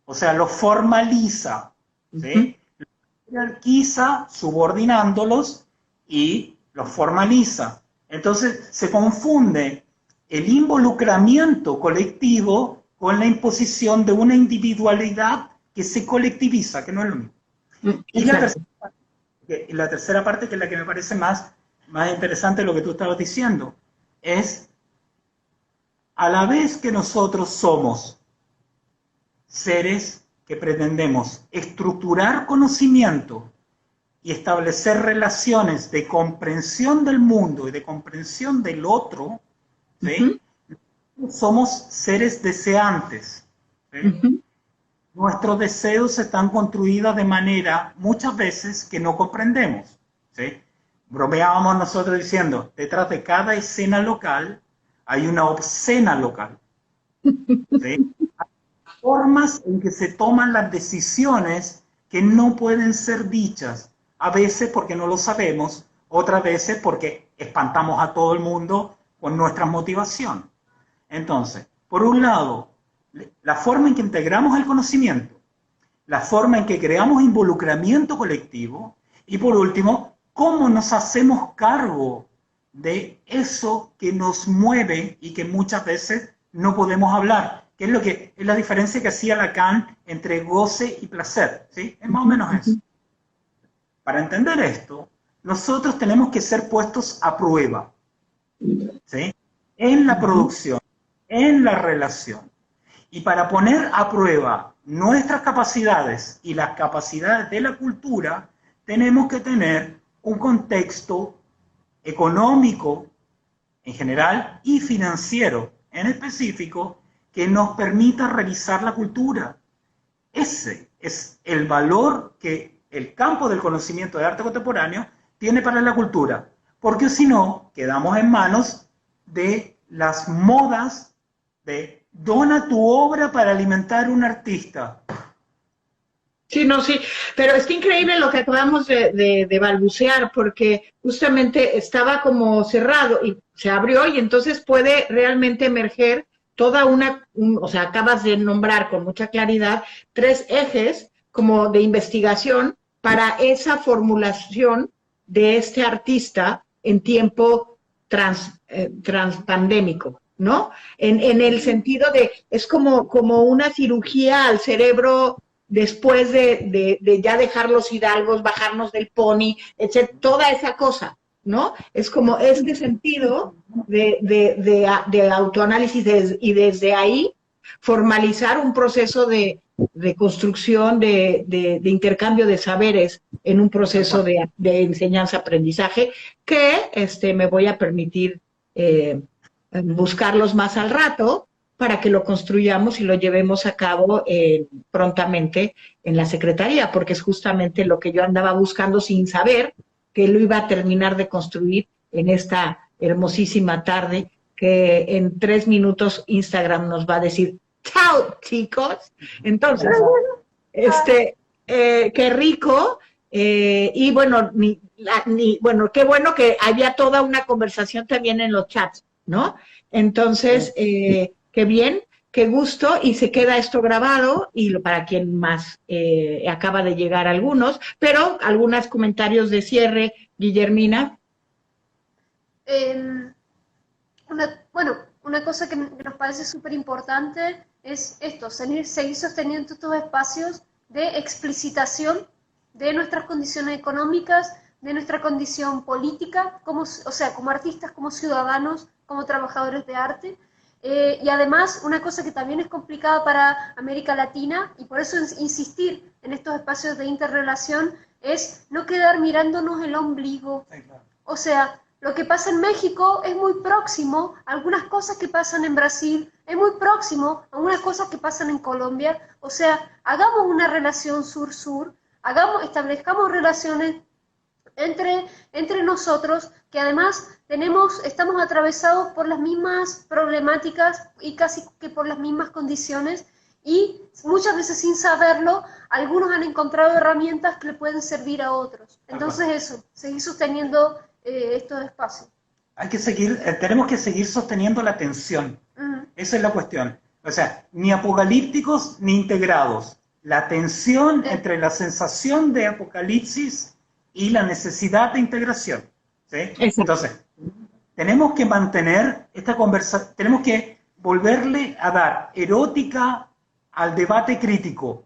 C: O sea, lo formaliza, ¿sí? Lo jerarquiza, subordinándolos y los formaliza. Entonces se confunde el involucramiento colectivo con la imposición de una individualidad que se colectiviza, que no es lo mismo. Y la tercera parte, que es la que me parece más interesante de lo que tú estabas diciendo, es a la vez que nosotros somos seres que pretendemos estructurar conocimiento y establecer relaciones de comprensión del mundo y de comprensión del otro, ¿sí? Somos seres deseantes, ¿sí? Nuestros deseos están construidos de manera, muchas veces, que no comprendemos, ¿sí? Bromeábamos nosotros diciendo, detrás de cada escena local hay una obscena local, ¿sí? Hay formas en que se toman las decisiones que no pueden ser dichas, a veces porque no lo sabemos, otras veces porque espantamos a todo el mundo con nuestra motivación. Entonces, por un lado, la forma en que integramos el conocimiento, la forma en que creamos involucramiento colectivo, y por último, cómo nos hacemos cargo de eso que nos mueve y que muchas veces no podemos hablar, que es la diferencia que hacía Lacan entre goce y placer, ¿sí? Es más o menos eso. Para entender esto, nosotros tenemos que ser puestos a prueba, ¿sí? En la producción, en la relación. Y para poner a prueba nuestras capacidades y las capacidades de la cultura, tenemos que tener un contexto económico en general y financiero en específico que nos permita revisar la cultura. Ese es el valor que el campo del conocimiento de arte contemporáneo tiene para la cultura, porque si no, quedamos en manos de las modas de dona tu obra para alimentar un artista.
D: Sí, no, sí, pero es increíble lo que acabamos de balbucear, porque justamente estaba como cerrado y se abrió y entonces puede realmente emerger toda o sea, acabas de nombrar con mucha claridad 3 ejes como de investigación para esa formulación de este artista en tiempo transpandémico, ¿no? En el sentido de, es como una cirugía al cerebro después de ya dejar los hidalgos, bajarnos del pony, etc., toda esa cosa, ¿no? Es como este sentido de autoanálisis y desde ahí formalizar un proceso de construcción, de intercambio de saberes en un proceso de enseñanza-aprendizaje que me voy a permitir buscarlos más al rato para que lo construyamos y lo llevemos a cabo prontamente en la Secretaría, porque es justamente lo que yo andaba buscando sin saber que lo iba a terminar de construir en esta hermosísima tarde, que en 3 minutos Instagram nos va a decir ¡chao, chicos! Entonces, qué rico, y bueno, bueno, qué bueno que había toda una conversación también en los chats, ¿no? Entonces, qué bien, qué gusto, y se queda esto grabado, y para quien más acaba de llegar algunos, pero algunos comentarios de cierre, Guillermina.
B: Una cosa que nos parece súper importante es esto, seguir sosteniendo estos espacios de explicitación de nuestras condiciones económicas, de nuestra condición política, como artistas, como ciudadanos, como trabajadores de arte. Y además, una cosa que también es complicada para América Latina, y por eso insistir en estos espacios de interrelación, es no quedar mirándonos el ombligo. O sea, lo que pasa en México es muy próximo a algunas cosas que pasan en Brasil, es muy próximo a algunas cosas que pasan en Colombia. O sea, hagamos una relación sur-sur, establezcamos relaciones entre nosotros, que además estamos atravesados por las mismas problemáticas y casi que por las mismas condiciones, y muchas veces sin saberlo, algunos han encontrado herramientas que le pueden servir a otros. Entonces eso, seguir sosteniendo estos espacios.
C: Tenemos que seguir sosteniendo la tensión. Esa es la cuestión. O sea, ni apocalípticos ni integrados. La tensión entre la sensación de apocalipsis y la necesidad de integración. ¿sí?
D: Exacto.
C: Entonces, tenemos que mantener esta conversación, tenemos que volverle a dar erótica al debate crítico,